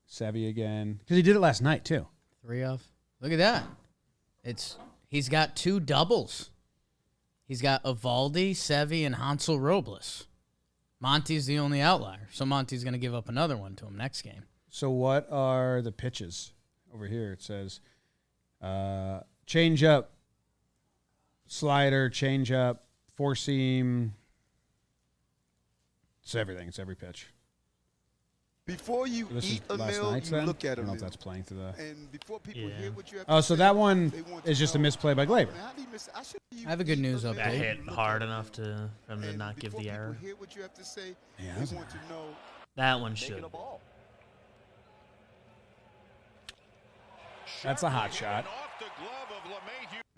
Sevy again. Because he did it last night, too. 3 off. Look at that. He's got 2 doubles. He's got Evaldi, Sevy, and Hansel Robles. Monty's the only outlier. So Monty's going to give up another one to him next game. So what are the pitches? Over here it says change up, slider, change up, four seam. It's everything. It's every pitch. Before you So this eat is a last meal, night's you then? look I at a don't know if meal. that's playing through the. And before people Yeah. hear what you have Oh, to so say, that one they want is to just a know, misplay by Glaber. "Man, how do you miss- I should- you I have a good eat news a meal, That update. hit you look hard at a enough meal." for him to And not give before the people error. hear what you have to say, Yeah, they that's want to know. That one should. That's a hot shot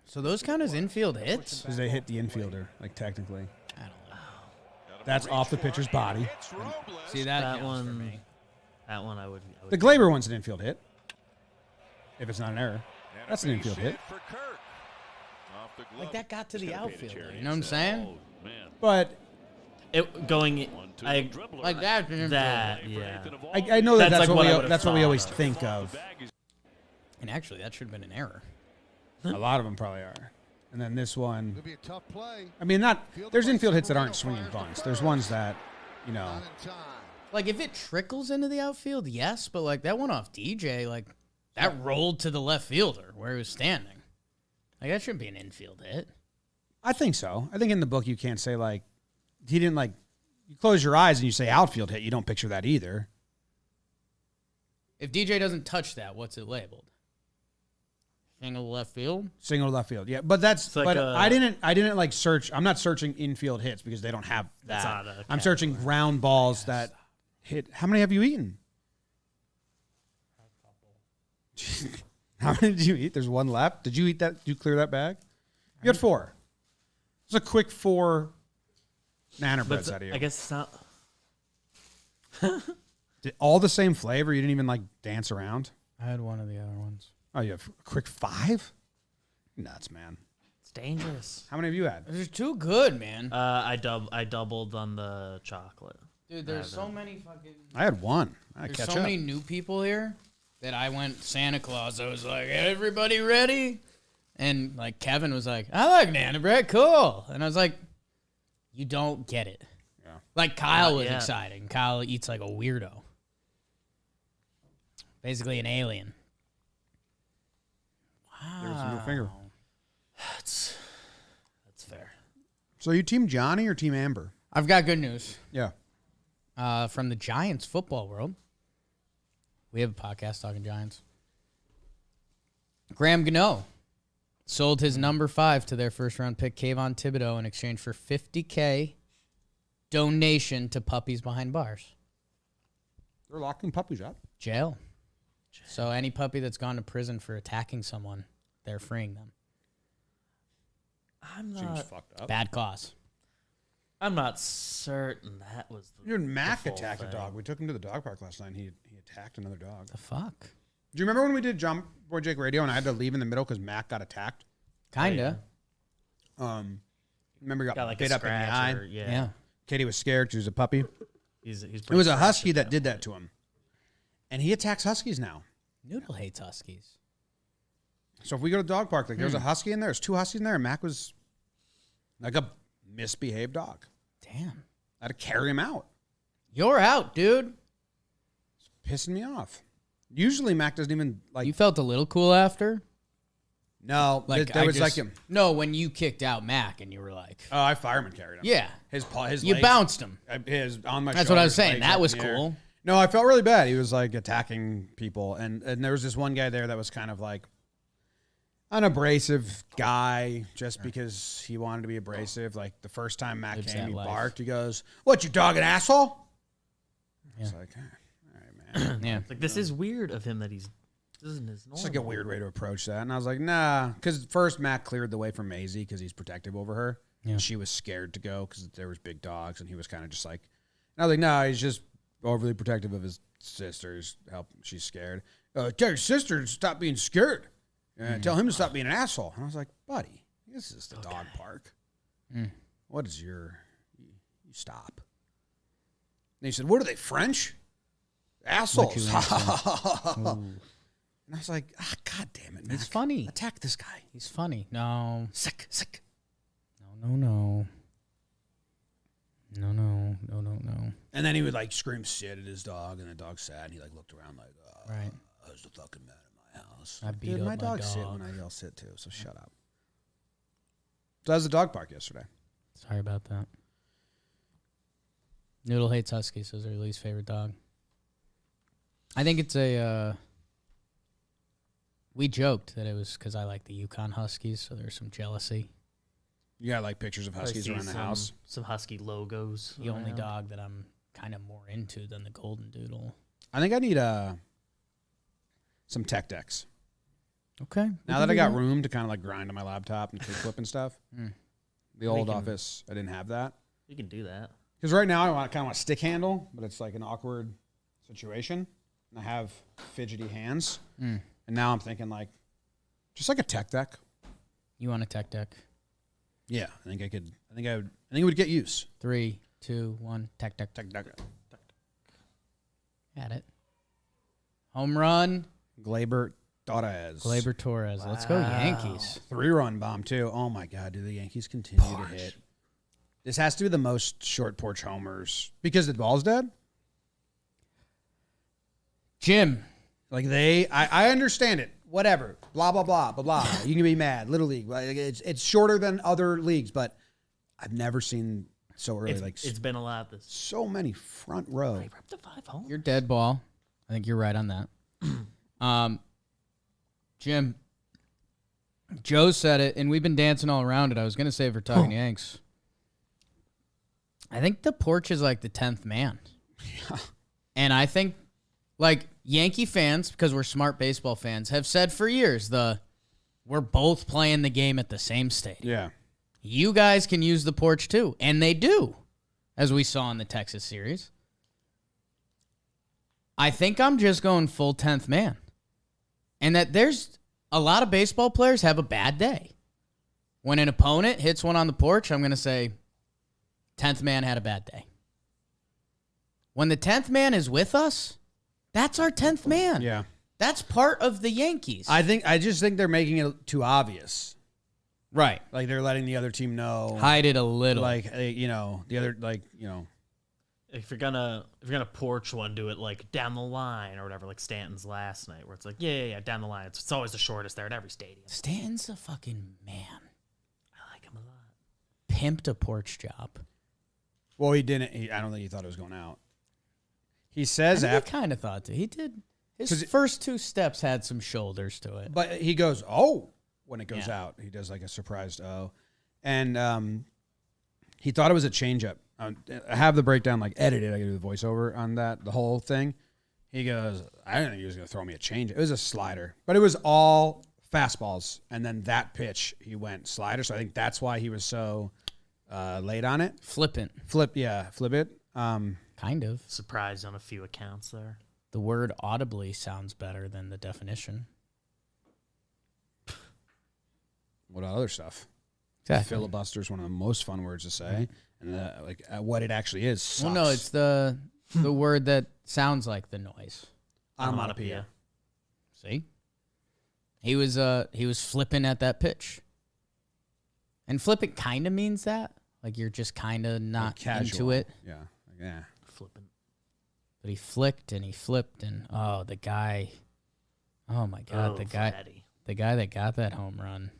So those count as infield hits? because they hit the infielder, like technically. I don't know. That's off the pitcher's body. See, that That counts for one- me. That one I would. The Glaber one's an infield hit. If it's not an error, that's an infield hit. Like, that got to the outfielder. You know what I'm saying? But going. I Like, that's an infield that. hit. Yeah. I know that That's that's like what what I we would've that's what we thought always of. think of. And actually, that should have been an error. A lot of them probably are. And then this one, It'll be a tough play. I mean, there's infield hits that aren't swinging bunts. There's ones that, you know, Not in time. Like, if it trickles into the outfield, yes, but, like, that one off DJ, like, that rolled to the left fielder where he was standing. Like, that shouldn't be an infield hit. I think so. I think in the book you can't say, like, he didn't, like, you close your eyes and you say outfield hit. You don't picture that either. If DJ doesn't touch that, what's it labeled? Single left field? Single to left field. Yeah, but that's, It's like but a- I didn't, like, search. I'm not searching infield hits because they don't have That's that. not a I'm searching ground balls that hit. How many have you eaten? How many did you eat? There's one left. Did you eat that? Did you clear that bag? You had 4. It's a quick 4 nanner But breads out of you. I guess it's not. All the same flavor. You didn't even like dance around. I had one of the other ones. Oh, you have a quick 5? Nuts, man. It's dangerous. How many have you had? They're too good, man. I doubled on the chocolate. Dude, there's so many fucking... I had 1. I There's catch so up. many new people here that I went Santa Claus. I was like, everybody ready? And, like, Kevin was like, I like Nana Bread, cool. And I was like, you don't get it. Yeah. Like, Kyle Not was yet. exciting. Kyle eats like a weirdo. Basically an alien. Give us a middle finger. That's fair. So you team Johnny or team Amber? I've got good news. Yeah. From the Giants football world. We have a podcast talking Giants. Graham Gano sold his number 5 to their first-round pick, Kayvon Thibodeau, in exchange for $50K donation to Puppies Behind Bars. They're locking puppies up. Jail. So any puppy that's gone to prison for attacking someone, they're freeing them. I'm Seems not. fucked up. Bad cause. I'm not certain that was the. You and Mac the full attacked a thing. dog. We took him to the dog park last night and he attacked another dog. The fuck? Do you remember when we did Jomboy Jake Radio and I had to leave in the middle because Mac got attacked? Kinda. Remember he got Got like bit a up in the scratch. eye. Or, Yeah. Katie was scared. She was a puppy. He's It was a husky that did that to him. And he attacks huskies now. Noodle hates huskies. So if we go to the dog park, like there's a husky in there, there's 2 huskies in there, and Mac was like a misbehaved dog. Damn. I had to carry him out. You're out, dude. It's pissing me off. Usually Mac doesn't even like. You felt a little cool after? No, Like there I was just- like him. No, when you kicked out Mac and you were like, Oh, I fireman carried him. yeah. His You legs, bounced him. His on my. That's what I was shoulders, saying. legs That up was in the air. cool. No, I felt really bad. He was like attacking people, and there was this one guy there that was kind of like an abrasive guy, just because he wanted to be abrasive. Like the first time Mac Lives came, that he life. barked. He goes, "What, you dog an asshole?" Yeah. It's like, all right, man. Yeah. Like, this is weird of him that this isn't his normal. It's like a weird way to approach that. And I was like, nah, because first Mac cleared the way for Maisie because he's protective over her. Yeah. And she was scared to go because there was big dogs, and he was kind of just like, and I was like, nah, he's just overly protective of his sisters. She's scared. Tell your sister to stop being scared. Tell him to stop being an asshole. And I was like, buddy, this is the dog park. What is you stop. And he said, what are they, French? Assholes. And I was like, God damn it, Mac. He's funny. Attack this guy. He's funny. No. Sick. No. And then he would like scream sit at his dog, and the dog sat, and he like looked around like, Right. I was the fucking man in my house. I beat Dude, up my my dogs sit dog. when I yell sit too, so shut up. So I was at the dog park yesterday. Sorry about that. Noodle hates huskies. Those are her least favorite dog. I think it's a... we joked that it was because I like the Yukon Huskies, so there's some jealousy. You got like pictures of huskies around the house. Some husky logos. The only around. dog that I'm kind of more into than the Golden Doodle. I think I need some tech decks. Okay. Now that I got room to kind of like grind on my laptop and clip and stuff. The old can- office, I didn't have that. You can do that. Because right now I kind of want a stick handle, but it's like an awkward situation. And I have fidgety hands. And now I'm thinking like, just like a tech deck. You want a tech deck? Yeah, I think it would get use. 3, 2, 1. Tech deck. Tech deck. Got it. Home run. Glaber Torres. Glaber Torres. Let's go Yankees. 3-run bomb too. Oh my God, do the Yankees continue to hit? This has to be the most short porch homers because the ball's dead. Jim. Like I understand it. Whatever. Blah blah blah blah blah. You can be mad. Little league. Like, it's shorter than other leagues, but I've never seen so early. It's been a lot this. So many front row. We're up to 5 home. You're dead ball. I think you're right on that. Jim. Joe said it, and we've been dancing all around it. I was going to say if we're talking Yanks. I think the porch is like the 10th man. Yeah. And I think, like, Yankee fans, because we're smart baseball fans, have said for years we're both playing the game at the same stadium. Yeah. You guys can use the porch too, and they do, as we saw in the Texas series. I think I'm just going full 10th man. And that there's a lot of baseball players have a bad day. When an opponent hits one on the porch, I'm going to say 10th man had a bad day. When the 10th man is with us, that's our 10th man. Yeah. That's part of the Yankees. I just think they're making it too obvious. Right. Like they're letting the other team know. Hide it a little. Like the other If you're gonna porch one, do it like down the line or whatever, like Stanton's last night, where it's like, yeah, down the line. It's always the shortest there at every stadium. Stanton's a fucking man. I like him a lot. Pimped a porch job. Well, he didn't. I don't think he thought it was going out. He says I after, kind of thought to. He did. His 'Cause first 2 steps had some shoulders to it. but he goes, "Oh," when it goes Yeah. out. He does like a surprised "oh," and he thought it was a changeup. I have the breakdown like edited. I can do the voiceover on that, the whole thing. He goes, "I didn't think he was going to throw me a changeup. It was a slider, but it was all fastballs, and then that pitch he went slider. So I think that's why he was so late on it. Flippant. Flip it. Kind of. Surprised on a few accounts there. The word audibly sounds better than the definition. What other stuff? Exactly. Filibuster is one of the most fun words to say. and what it actually is. Sucks. Well, no, it's the word that sounds like the noise. Onomatopoeia. See, he was flipping at that pitch, and flipping kind of means that, like you're just kind of not into it. Yeah. Flipping. But he flicked and he flipped, and the guy, oh my God, the guy that got that home run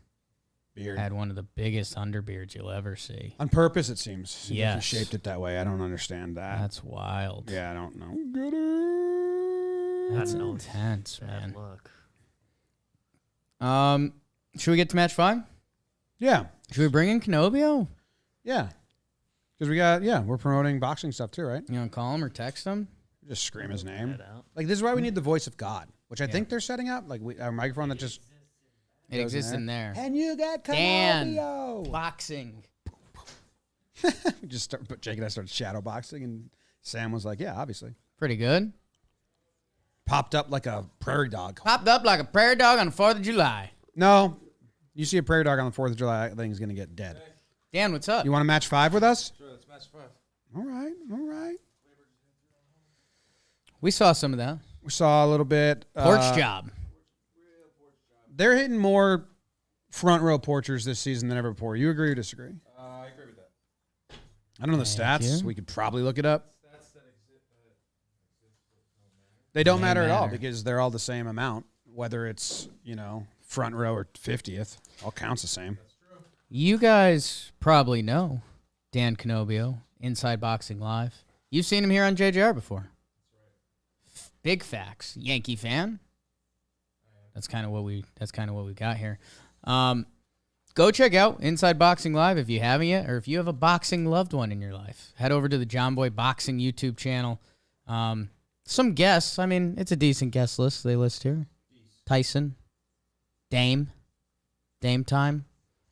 Beard. had one of the biggest underbeards you'll ever see. On purpose, it seems. Yes. He shaped it that way. I don't understand that. That's wild. Yeah, I don't know. That's I know. intense, Bad man. luck. Should we get to match 5? Yeah. Should we bring in Canobio? Yeah. Because we're promoting boxing stuff too, right? You want to call him or text him? Just scream his name. That out. Like, this is why we need the voice of God, which I think they're setting up. Like, our microphone that just It exists in there. And you got Dan. Canobio. Boxing. We just Jake and I started shadow boxing, and Sam was like, "Yeah, obviously." Pretty good. Popped up like a prairie dog. Popped up like a prairie dog on the 4th of July. No, you see a prairie dog on the 4th of July, that thing's gonna get dead. Dan, what's up? You want to match 5 with us? Sure, let's match 5. All right. We saw some of that. We saw a little bit. Porch job. They're hitting more front row porchers this season than ever before. You agree or disagree? I agree with that. I don't know the Thank stats. you. We could probably look it up. Stats that exist They don't They matter at all matter. because they're all the same amount. Whether it's, front row or 50th, all counts the same. You guys probably know Dan Canobio, Inside Boxing Live. You've seen him here on JJR before. Big facts. Yankee fan. That's kind of what we got here. Go check out Inside Boxing Live if you haven't yet, or if you have a boxing loved one in your life. Head over to the Jomboy Boxing YouTube channel. Some guests. I mean, it's a decent guest list they list here. Tyson, Dame Time,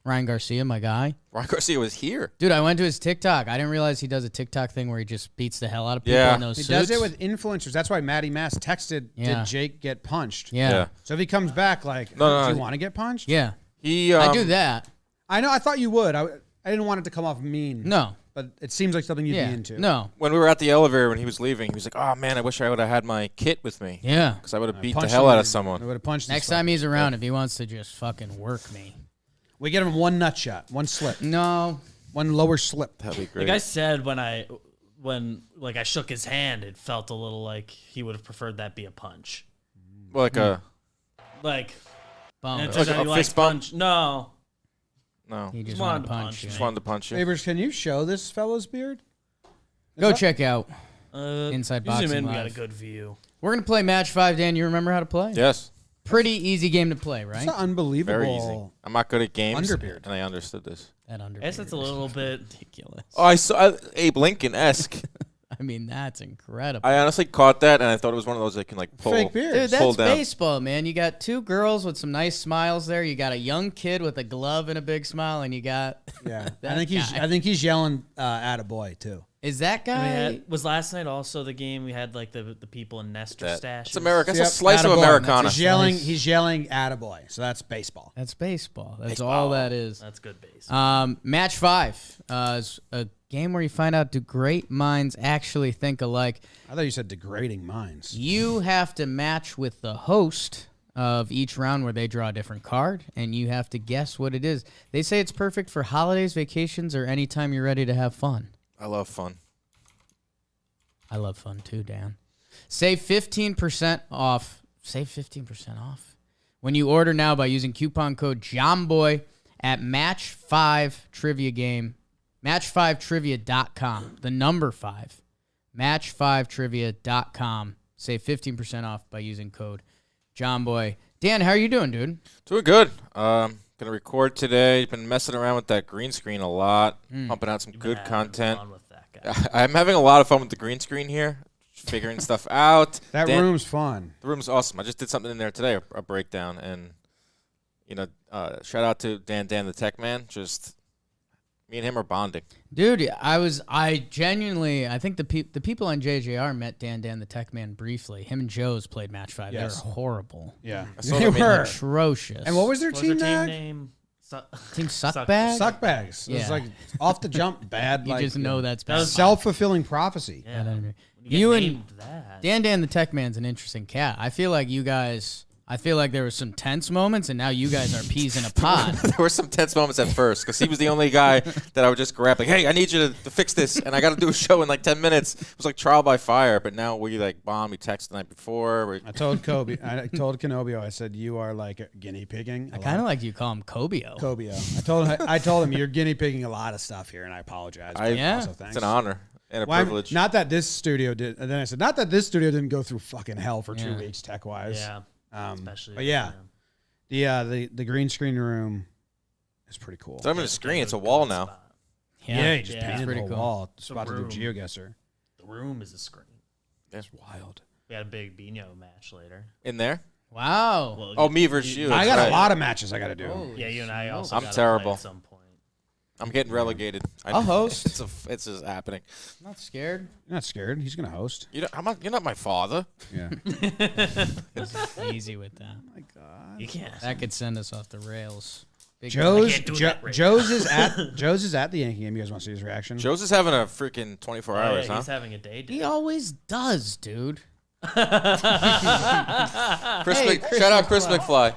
Ryan Garcia, my guy. Ryan Garcia was here. Dude, I went to his TikTok. I didn't realize he does a TikTok thing where he just beats the hell out of people Yeah. in those He suits. does it with influencers. That's why Matty Mass texted, Yeah. did Jake get punched? Yeah. So if he comes back like, No, do you no. want to get punched? Yeah. He I do that. I know. I thought you would. I didn't want it to come off mean. No. But it seems like something you'd Yeah. be into. No. when we were at the elevator when he was leaving, he was like, "Oh man, I wish I would have had my kit with me Yeah. because I would have beat the Punched hell him out in- of someone." I would have punched Next this fuck. time he's around, if he wants to just fucking work me. We get him one nut shot, one slip, No. one lower slip. That'd be great. Like I said when I shook his hand, it felt a little like he would have preferred that be a punch. Well, like a Like, Bum. and it Like turns out a he likes fist bump? punch. No. no. He just Just wanted wanted to to punch punch you. Just wanted to punch you. Favors, can you show this fellow's beard? Go check out. You Inside zoom Boxing in, we got a Live. good view. We're going to play match 5, Dan. You remember how to play? Yes, Pretty easy game to play, right? It's unbelievable. very easy. I'm not good at games, Underbeard. and I understood this. That under. I guess that's a little bit. ridiculous. Oh, I saw Abe Lincoln-esque. I mean, that's incredible. I honestly caught that, and I thought it was one of those that can like pull. Fake beard. Dude, pull that's down. baseball, man. You got 2 girls with some nice smiles there. You got a young kid with a glove and a big smile, and you got Yeah, That I think guy. he's yelling at a boy too. is that guy? Was last night also the game we had like the people in Nestor stashes? It's America. That's Yep, a slice of attaboy. Americana. He's yelling. He's yelling at a boy. So that's baseball. That's baseball. That's all that is. That's good base. Match 5 is a game where you find out do great minds actually think alike. I thought you said degrading minds. You have to match with the host of each round where they draw a different card, and you have to guess what it is. They say it's perfect for holidays, vacations, or anytime you're ready to have fun. I love fun. I love fun too, Dan. Save 15% off. Save 15% off when you order now by using coupon code JOMBOY at Match 5 Trivia Game. Match5trivia.com. The number 5. Match5trivia.com. Save 15% off by using code JOMBOY. Dan, how are you doing, dude? Doing good. Gonna record today. Been messing around with that green screen a lot, pumping out some You've been good having content. fun with that guy. I'm having a lot of fun with the green screen here, figuring stuff out. That room's fun. The room's awesome. I just did something in there today, a breakdown, and shout out to Dan the Tech Man. Just me and him are bonding. Dude, I genuinely, I think the people on JJR met Dan the Tech Man briefly. Him and Joe's played Match 5. Yes. They were horrible. Yeah, I saw they them in were. there. Atrocious. And what was their What was team their name? team name? Team suck bag? Suck bags. It's Yeah. like off the jump, bad. You like, just know that's bad. self-fulfilling prophecy. Yeah. When You and named that. Dan the Tech Man's an interesting cat. I feel like you guys. I feel like there were some tense moments, and now you guys are peas in a pod. There were some tense moments at first because he was the only guy that I would just grab, like, hey, I need you to fix this, and I got to do a show in like 10 minutes. It was like trial by fire, but now we like bond. We text the night before. I told Kenobio, I said, you are like guinea pigging. I kind of like you call him Kobio. Kobio. I told him you're guinea pigging a lot of stuff here, and I apologize. Yeah. Also, thanks. It's an honor and a Well, privilege. not that this studio did. And then I said, not that this studio didn't go through fucking hell for 2 weeks tech wise. Yeah. Especially. But yeah, the green screen room is pretty cool. It's not even a screen; it's a wall now. Yeah, you just Yeah. painted the Pretty whole cool. wall. It's about to do room. GeoGuessr. The room is a screen. That's wild. We had a big Bino match later. In there? Wow. Well, Oh, me versus you. I that's got right. a lot of matches I got to do. Holy Yeah, you and I also. I'm gotta terrible. play at some point. I'm getting relegated. I'll host. It's just happening. I'm not scared. You're not scared. He's gonna host. You're not my father. Yeah. Easy with that. Oh my God. You can't. That could send us off the rails. Big Joe's can't do that right Joe's is at the Yankee game. You guys want to see his reaction? Joe's is having a freaking 24 Oh, hours, yeah, huh? he's having a day. He always does, dude. Shout out Chris McFly.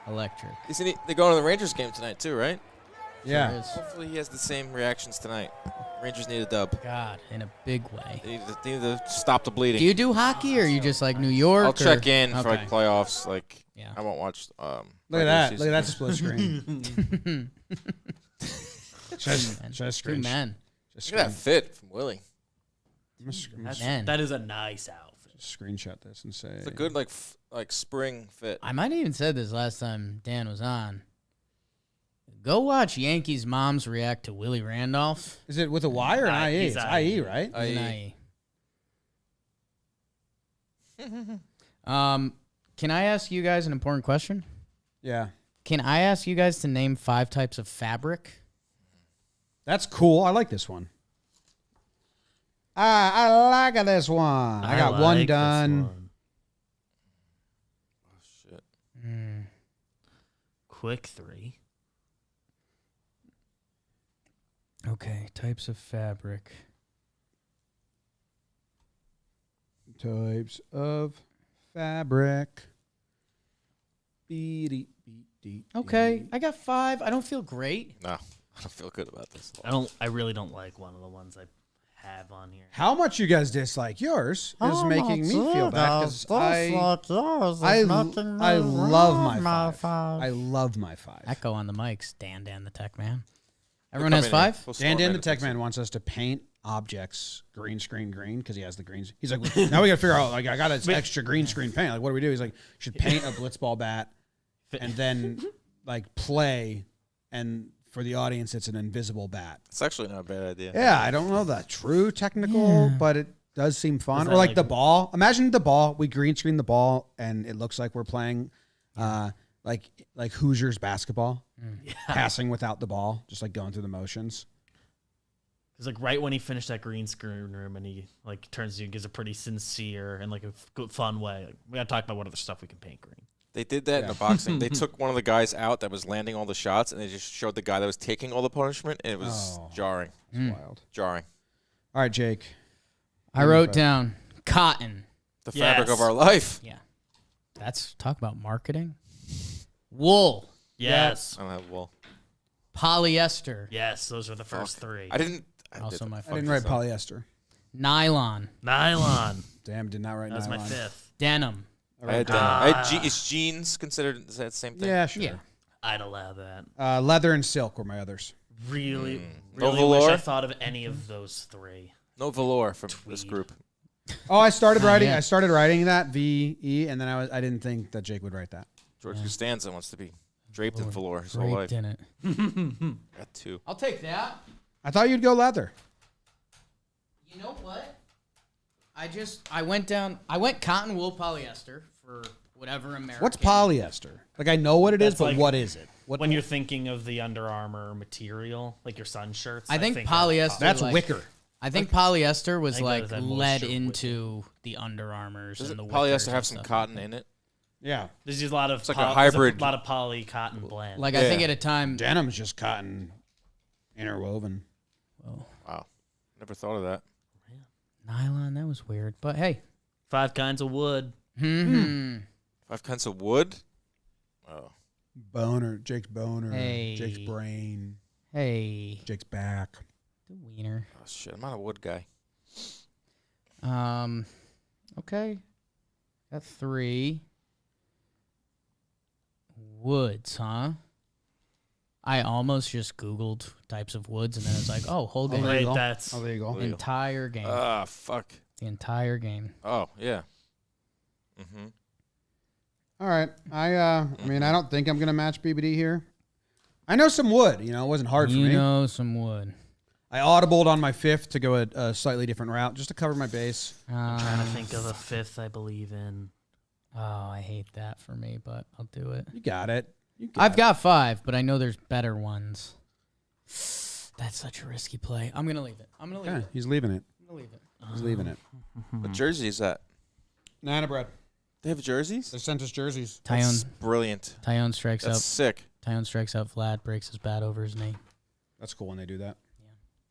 Electric. Isn't he? They're going to the Rangers game tonight too, right? Yeah. There is. Hopefully he has the same reactions tonight. Rangers need a dub. God, in a big way. They need to stop the bleeding. Do you do hockey, or are you just like New York? I'll check or? in for like Okay. playoffs. Like Yeah. I won't watch. Look at that. Look at that split screen. Should I Two screen? men. Just Look at that fit from Willie. Man. That is a nice outfit. screenshot this and say It's a good like spring fit. I might have even said this last time Dan was on. Go watch Yankees moms react to Willie Randolph. Is it with a Y or an IE? He's It's IE. IE, right? It's an IE. Can I ask you guys an important question? Yeah. Can I ask you guys to name 5 types of fabric? That's cool. I like this one. I like this one. I got one like this done. one. Oh shit. Quick 3. Okay, types of fabric. Types of fabric. Okay, I got 5. I don't feel great. No, I don't feel good about this. I really don't like one of the ones I have on here. How much you guys dislike yours is making me feel bad because I love my 5. I love my 5. Echo on the mics. Dan the Tech Man. Everyone has 5? Dan the Tech Man wants us to paint objects green because he has the greens. He's like, now we got to figure out, like, I got this extra green screen paint. Like, what do we do? He's like, should paint a blitzball bat and then, like, play, and for the audience, it's an invisible bat. It's actually not a bad idea. Yeah, I don't know the true technical, but it does seem fun. that Or like like- the ball. Imagine the ball. We green screen the ball, and it looks like we're playing like Hoosiers basketball, passing without the ball, just like going through the motions. It's like right when he finished that green screen room and he like turns to you and gives a pretty sincere and like a good fun way. Like, we got to talk about what other stuff we can paint green. They did that in the boxing. They took one of the guys out that was landing all the shots, and they just showed the guy that was taking all the punishment, and it was jarring. It's wild. Jarring. All right, Jake. I wrote down cotton. The fabric Yes. of our life. Yeah. That's talk about marketing. Wool. Yes. I don't have wool. Polyester. Yes, those are the first 3. I didn't. Also my I didn't write polyester. Nylon. Nylon. Damn, did not write That was my nylon. 5th. Denim. I had denim. I had is jeans considered is that the same thing? Yeah, sure. Yeah. I'd allow that. Leather and silk were my others. Really, No really wish I velour? thought of any of those 3. No velour from this Tweed. group. Oh, I started writing. yet. I started writing that VE, and then I didn't think that Jake would write that. George Costanza wants to be draped in velour his whole life. Draped in it. Got 2. I'll take that. I thought you'd go leather. You know what? I went cotton, wool, polyester for whatever American. What's polyester? Like, I know what it is, That's but like- what is it? What? When you're thinking of the Under Armour material, like your sun shirts, I think that's polyester. That's like- wicker. I think polyester was think like that has led moisture with into the Under Armours Does and the polyester Wickers have and some stuff. cotton in it? Yeah. There's just a lot of It's like a hybrid. a lot of poly cotton blend. Like I think Yeah. at a time. Denim's just cotton interwoven. Whoa, Wow. Never thought of that. nylon, that was weird. But hey. 5 kinds of wood. 5 kinds of wood? Oh. Boner. Jake's boner. Hey. Jake's brain. Hey. Jake's back. The wiener. Oh, shit. I'm not a wood guy. Okay. Got 3. Woods, huh? I almost just Googled types of woods, and then it's like, oh, whole game. there you Wait, go. that's Oh, there you go. There you go. Entire game. Ah, fuck. The entire game. Oh, yeah. Mm-hmm. All right. I mean, I don't think I'm going to match BBD here. I know some wood. You know, it wasn't hard for You me. know some wood. I audibled on my 5th to go a slightly different route just to cover my base. I'm trying to think of a 5th I believe in. Oh, I hate that for me, but I'll do it. You got it. I've got 5, but I know there's better ones. That's such a risky play. I'm going to leave it. I'm going to leave Okay, it. he's leaving it. I'm going to leave it. He's leaving it. What jersey is that? Nana bread. They have jerseys? They sent us jerseys. That's Tyone brilliant. strikes That's out. sick. Tyone strikes out Vlad, breaks his bat over his knee. That's cool when they do that.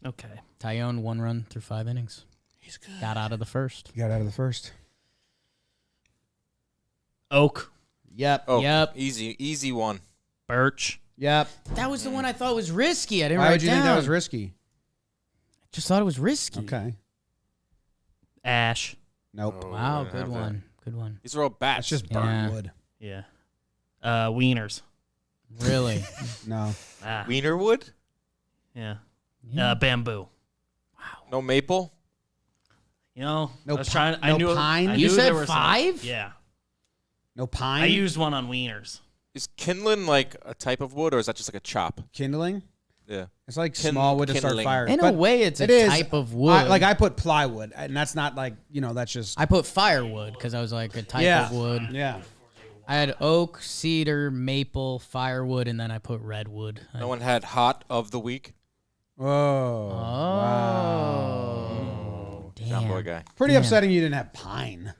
Okay. Tyone 1 run through 5 innings. He's good. Got out of the first. You got out of the first. Oak. Yep. Oh, Yep. Easy one. Birch. Yep. That was the one I thought was risky. I didn't Why write would you down. think that was risky? Just thought it was risky. Okay. Ash. Nope. Oh, I Wow, didn't good have that. one. Good one. These are all bats. That's just burnt Yeah. wood. Yeah. Wieners. Really? No. Ah. Wiener wood? Yeah. Yeah. Bamboo. No maple? You know, No I was pi- trying. I no knew. pine? I You knew said there were some- 5? Yeah. No pine? I used one on wieners. Is kindling like a type of wood, or is that just like a chop? kindling? Yeah. It's like small wood to start kindling. fires. In a but way, it's a it is. type of wood. I put plywood, and that's not like, that's just. I put firewood because I was like a type Yeah. of wood. Yeah. I had oak, cedar, maple, firewood, and then I put redwood. No one had hot of the week? Whoa. Oh. Wow. Damn. Jomboy guy. Pretty Damn. upsetting you didn't have pine.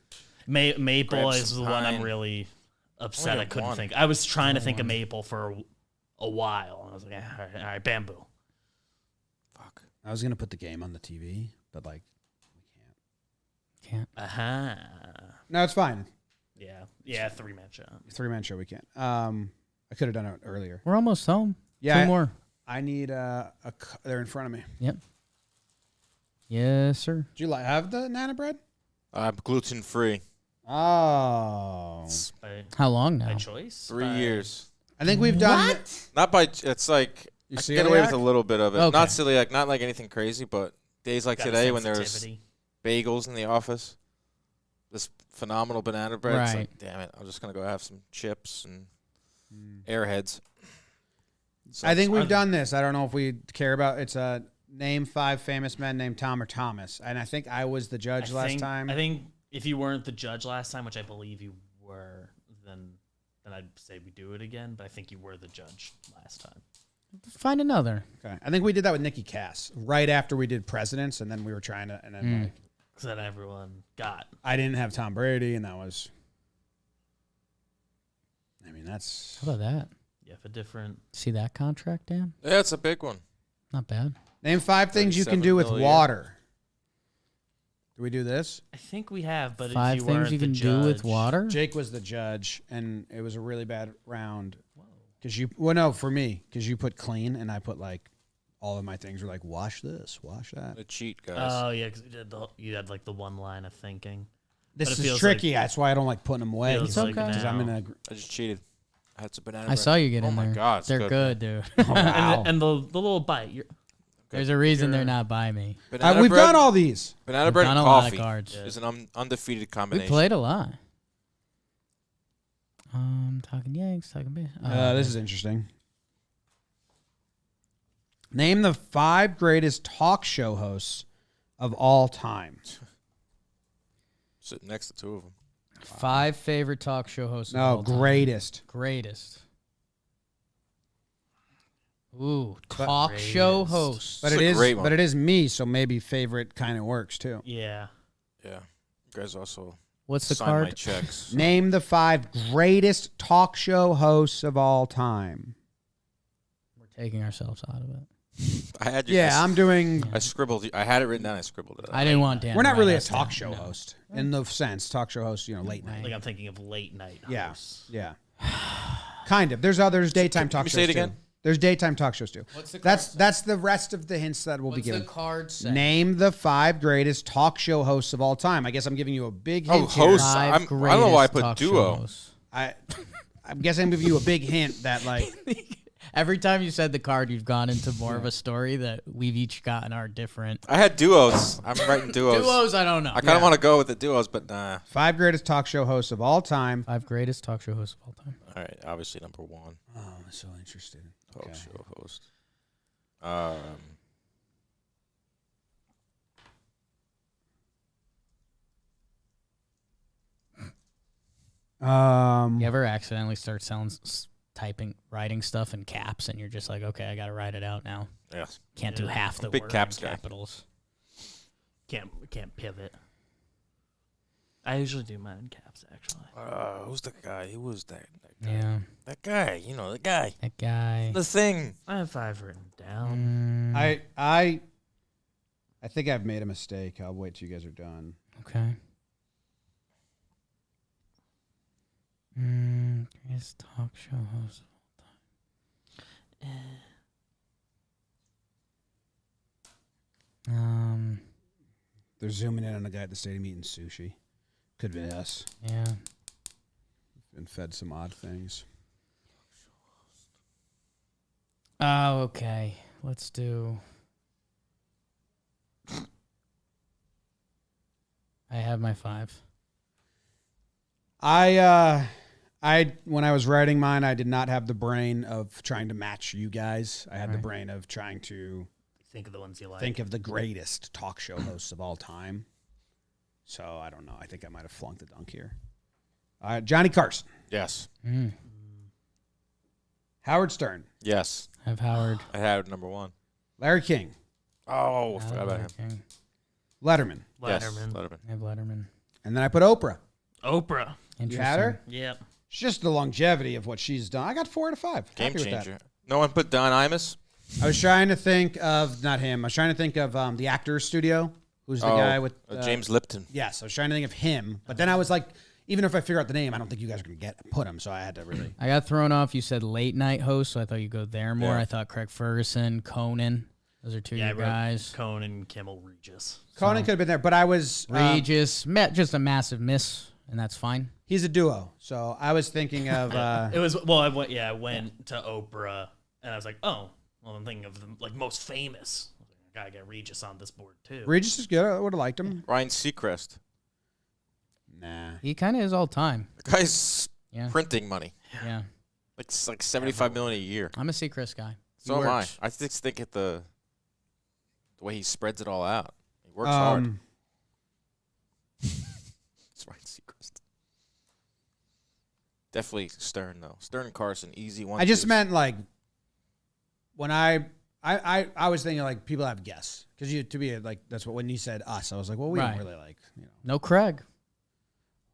Maple Grab is some the one I'm pine. really upset. Only I couldn't one. think. I was trying to think of maple for a while. I was like, all right, bamboo. Fuck. I was going to put the game on the TV, but we can't. Can't. Uh-huh. No, it's fine. Yeah, 3-man shot. 3-man show, we can't. I could have done it earlier. We're almost home. Yeah. 2 more. I need they're in front of me. Yep. Yes, sir. Do you have the Nana bread? I'm gluten free. Oh. By How long now? choice? 3 By- years. I think we've done. Not by. It's like You I can get away with a celiac? little bit of it. Okay. Not celiac, not like anything crazy, but days like got a today when there's sensitivity. bagels in the office, this phenomenal banana bread. It's Right. like, damn it, I'm just gonna go have some chips and Airheads. So I think it's- we've done this. I don't know if we care about. It's name 5 famous men named Tom or Thomas, and I think I was the judge last time. I think if you weren't the judge last time, which I believe you were, then I'd say we do it again. But I think you were the judge last time. Find another. Okay. I think we did that with Nikki Cass right after we did presidents, and then we were trying to, and then Because then everyone got. I didn't have Tom Brady, and that was. I mean, that's. How about that? Yeah, for different. See that contract, Dan? Yeah, it's a big one. Not bad. Name 5 things you can 37 do with million. water. Do we do this? I think we have, but 5 if you things weren't you the can judge, do with water? Jake was the judge, and it was a really bad round. Because for me, because you put clean, and I put all of my things were like, wash this, wash that. A cheat, guys. Oh yeah, because you had like the one line of thinking. This but it is feels tricky. That's why I don't like putting them away. Feels It's Because okay. I'm in now. a. I just cheated. I had some banana I bread. saw you get Oh in my there. God, it's They're good, dude. Wow. And the little bite. There's a reason they're not by me. Banana We've bread, done all these. banana We've bread done and a lot of coffee cards. is an undefeated We combination. played a lot. Talking Yanks, talking base. This is interesting. Name the 5 greatest talk show hosts of all time. Sitting next to 2 of them. 5 favorite talk show hosts. Of all No, time. greatest. Greatest. Ooh, talk show host. But It's it a is, great one. but it is me, so maybe favorite kind of works too. Yeah. Yeah. You guys also What's the sign my card? checks. Name the 5 greatest talk show hosts of all time. We're taking ourselves out of it. I had you. Yeah, I'm doing. I scribbled. I had it written down. I scribbled it. I didn't want Dan. We're to not write really a us talk down. show No. host in the sense talk show host, late night. Like I'm thinking of late night Yeah, hosts. yeah. Kind of. There's others daytime Can talk you shows say it too. again? There's daytime talk shows too. What's the card That's say? that's the rest of the hints that we'll What's be the given. card say? Name the 5 greatest talk show hosts of all time. I guess I'm giving you a big hint. Oh, hosts. Here. Five I don't know why I greatest put talk show duo. hosts. I'm guessing I'm giving you a big hint that Every time you said the card, you've gone into more of a story that we've each gotten our different. I had duos. I'm writing duos. Duos, I don't know. I kind of want to go with the duos, but nah. 5 greatest talk show hosts of all time. 5 greatest talk show hosts of all time. All right, obviously number 1, Oh, I'm so interested. talk Okay. show host. You ever accidentally start writing stuff in caps, and you're just like, okay, I got to write it out now. Yes. Can't do half the Big word caps in guy. capitals. Can't pivot. I usually do mine in caps actually. Who's the guy? Who was that? Yeah, That guy. The guy. that guy. The thing. I have 5 written down. I think I've made a mistake. I'll wait till you guys are done. Okay. Greatest talk show host of all time. They're zooming in on a guy at the stadium eating sushi. Could be us. Yeah. Been fed some odd things. Oh, okay. Let's do. I have my 5. When I was writing mine, I did not have the brain of trying to match you guys. I had the Right. brain of trying to Think of the ones you like. think of the greatest talk show hosts of all time. So I don't know. I think I might have flunked the dunk here. Johnny Carson, Yes. Howard Stern, Yes. I have Howard. I had number 1. Larry King, Oh, I forgot about him. Okay. Letterman, Yes, Letterman. Letterman. I have Letterman. and then I put Oprah. Oprah. You had her? Yep. It's just the longevity of what she's done. I got 4 out of 5. Game Happy with that. changer. No one put Don Imus? I was trying to think of, not him, I was trying to think of the Actors Studio, who's the guy with... James Lipton. Yes, I was trying to think of him, but then I was like, even if I figure out the name, I don't think you guys are going to put him, so I had to really... I got thrown off. You said late night host, so I thought you'd go there more. Yeah. I thought Craig Ferguson, Conan. Those are 2 Yeah, I of your wrote guys. Conan, Kimmel, Regis. Conan could have been there, but I was... Regis, just a massive miss, and that's fine. he's a duo, so I was thinking of... It was I went to Oprah and I was like, oh, well, I'm thinking of the most famous. I was like, I gotta get Regis on this board too. Regis is good. I would have liked him. Ryan Seacrest. Nah. He kind of is all time. The guy's Yeah. printing money. Yeah. It's like $75 million a year. I'm a Seacrest guy. He So am I. works. I just think at the way he spreads it all out. He works hard. It's Ryan Seacrest. Definitely Stern though. Stern and Carson, easy one. I just meant like when I was thinking like people have guess because you to be like that's what when you said us I was like well we Right. don't really like No Craig.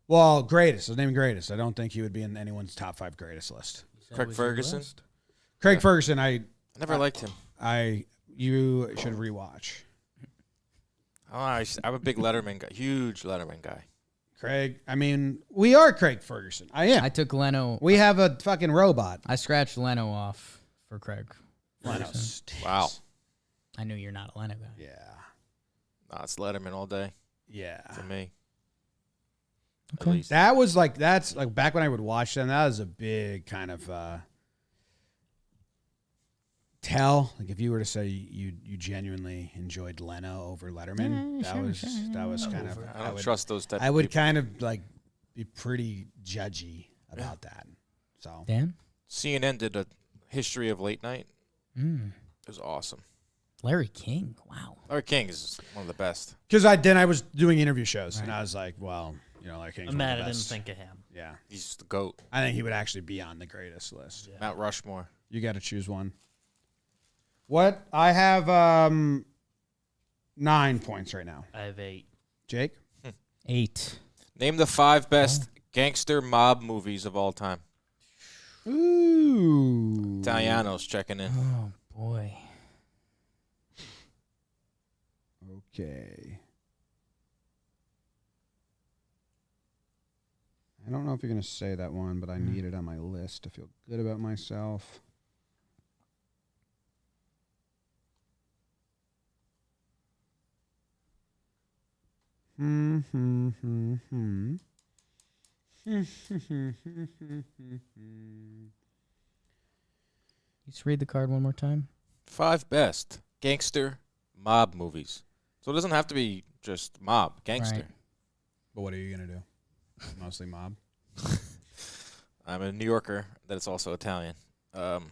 well greatest his name greatest I don't think he would be in anyone's top 5 greatest list. Craig Ferguson. Craig Ferguson I never liked him. You should rewatch. Oh, I'm a big Letterman guy. Huge Letterman guy. Craig, I mean, we are Craig Ferguson. I am. I took Leno. We have a fucking robot. I scratched Leno off for Craig. Leno Ferguson. stinks. Wow. I knew you're not a Leno guy. Yeah. Nah, it's Letterman all day Yeah. for me. Okay. At least. That was like that's like back when I would watch them. That was a big kind of tell. Like if you were to say you genuinely enjoyed Leno over Letterman, Yeah, that was kind of I don't trust those type I of would people. kind of like be pretty judgy about that. So Dan? CNN did a history of late night. Mm. It was awesome. Larry King. Wow. Larry King is one of the best. because I was doing interview shows and I was like, well, like King's I'm one of mad the I didn't best. think of him. Yeah, He's the GOAT. I think he would actually be on the greatest list. Yeah. Mount Rushmore. You got to choose one. What? I have 9 points right now. I have 8. Jake? 8. Name the 5 best gangster mob movies of all time. Ooh. Italiano's checking in. Oh, boy. Okay. I don't know if you're going to say that one, but I need it on my list to feel good about myself. Just read the card one more time. 5 best gangster mob movies. So it doesn't have to be just mob, gangster. Right. But what are you going to do? Mostly mob? I'm a New Yorker that is also Italian. I'm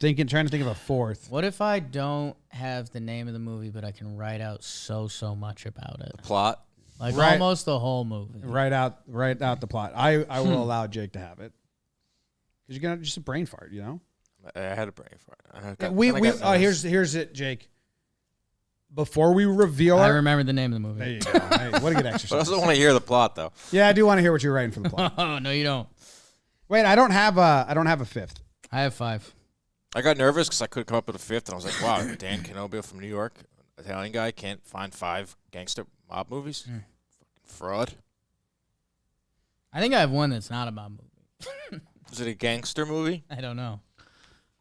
trying to think of a fourth. What if I don't have the name of the movie, but I can write out so much about it? Plot. Like Right. almost the whole movie. Write out the plot. I will allow Jake to have it. Because you're going to just a brain fart, you know? I had a brain fart. Here's it, Jake. Before we reveal I our... remember the name of the There movie. you go. Hey, what a good But I exercise. also want to hear the plot, though. Yeah, I do want to hear what you're writing for the plot. Oh, no, you don't. Wait, I don't have a fifth. I have 5. I got nervous because I couldn't come up with a 5th, and I was like, wow, Dan Canobio from New York, Italian guy, can't find 5 gangster mob movies? Fucking fraud. I think I have one that's not a mob movie. Was it a gangster movie? I don't know.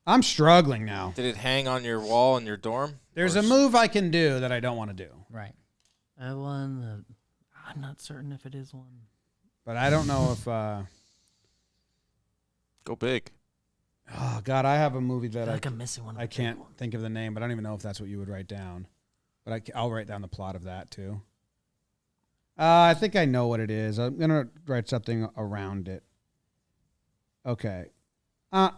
I'm struggling now. Did it hang on your wall in your dorm? There's Or a move I can do that I don't want to do. Right. I have one that I'm not certain if it is one. But I don't know if... Go big. oh, God, I have a movie I that feel like I'm missing one. of I the big can't ones. think of the name, but I don't even know if that's what you would write down. But I'll write down the plot of that, too. I think I know what it is. I'm going to write something around it. Okay. All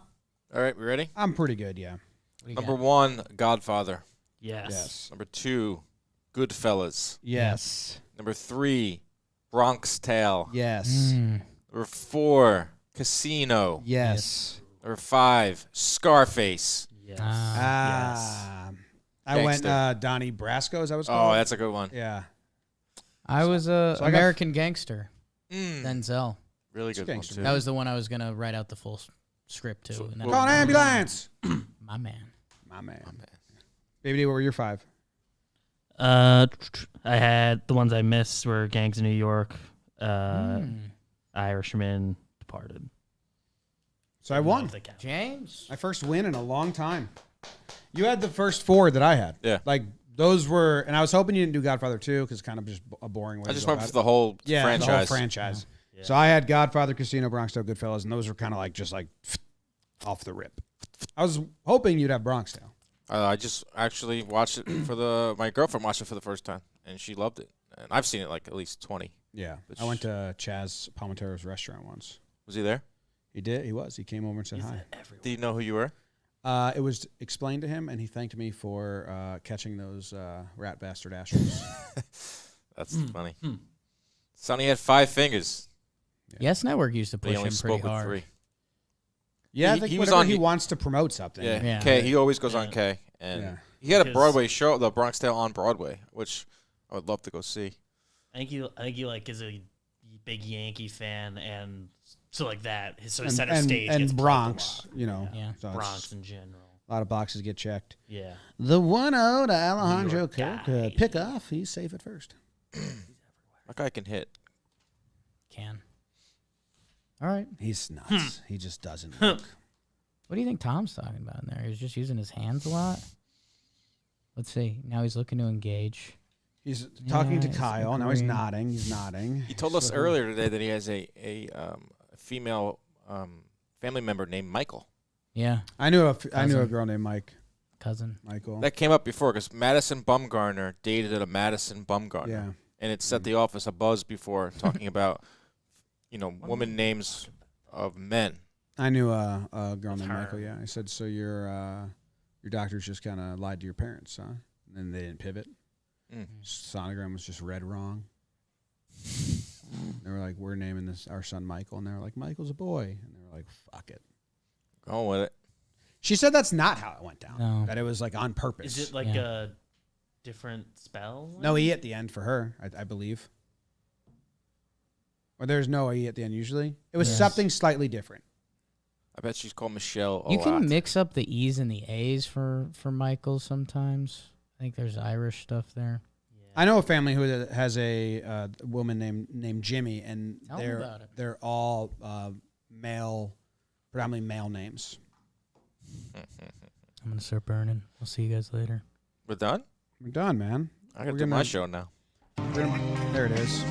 right, we ready? I'm pretty good, yeah. What do you Number got? 1, Godfather. Yes. Yes. Number 2, Goodfellas. Yes. Number 3, Bronx Tale. Yes. Number 4, Casino. Yes. Number 5, Scarface. Yes. Ah. I went Gangster. Donnie Brasco, is that what's Oh, called? that's a good one. Yeah. I was a So I got- American Gangster. Mm, Denzel. really good one, gangster too. That was the one I was going to write out the full script to. So- and then Call an ambulance. My man. My man. Baby D, what were your 5? I had the ones I missed were Gangs of New York, Irishman, Departed. So I won. Love the count. James. My first win in a long time. You had the first 4 that I had. Yeah. Like, those were, and I was hoping you didn't do Godfather 2 because it's kind of just a boring way I to just go went about for it. the whole Yeah, franchise. the whole franchise. Yeah. So I had Godfather, Casino, Bronx Tale, Goodfellas, and those were kind of like just like off the rip. I was hoping you'd have Bronx Tale. I just actually watched it for my girlfriend watched it for the first time, and she loved it. And I've seen it like at least 20. Yeah. Which- I went to Chaz Palmentero's restaurant once. Was he there? He did. He was. He came over and said hi. Did you know who you were? It was explained to him, and he thanked me for catching those rat bastard Astros. That's funny. Sonny had 5 fingers. Yes Network used to But push he only him spoke pretty with hard. 3. Yeah, I He- think he was whenever on he the- wants to promote something. Yeah. Yeah. K. He always goes on Yeah. K. And Yeah. he had a Because- Broadway show, the Bronx Tale on Broadway, which I would love to go see. I think he like is a big Yankee fan, and so like that. His And, center and, stage and gets plugged a Bronx, lot. you know. Yeah. So it's- Bronx in general. a lot of boxes get checked. Yeah. The 1-0 to Alejandro York Cook. guy. Pick off. He's safe at first. That guy can hit. Can. All right. He's nuts. He just doesn't look. What do you think Tom's talking about in there? He's just using his hands a lot. Let's see. Now he's looking to engage. He's talking to Yeah, he's Kyle. Now he's agreeing. nodding. He's nodding. He told us earlier today that he has a female family member named Michael. Yeah. I knew a Cousin. girl named Cousin. Michael. That came up before because Madison Bumgarner dated a Madison Bumgarner. Yeah. And it set the office abuzz before talking about, woman names of men. I knew a girl named her. Michael. Yeah. I said, so your doctors just kind of lied to your parents, huh? And then they didn't pivot. Mm. Sonogram was just read wrong. They were like, we're naming our son Michael. And they were like, Michael's a boy. And they were like, fuck it. Going with it. She said that's not how it went down. No. That it was like on purpose. Is it like a different spell? No E at the end for her, I believe. Or there's no E at the end usually. It was something slightly different. I bet she's called Michelle a You lot. can mix up the E's and the A's for Michael sometimes. I think there's Irish stuff there. I know a family who has a woman named Jimmy, and Tell me about it. they're all predominantly male names. I'm gonna start burning. I'll see you guys later. We're done? We're done, man. I got to We're do my gonna- show now. There it is.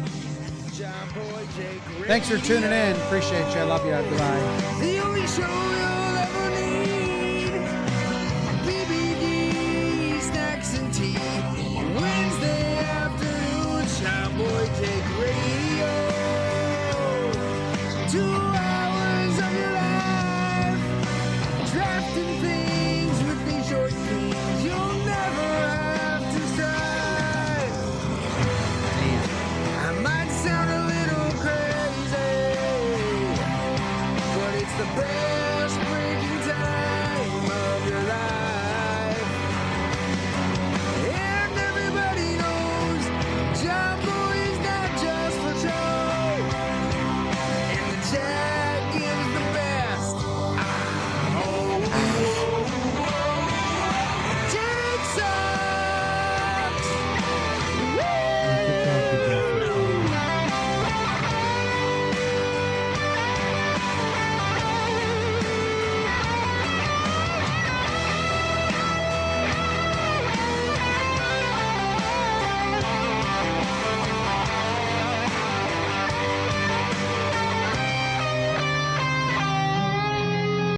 Thanks for tuning in. Appreciate you. I love you. Goodbye. The only show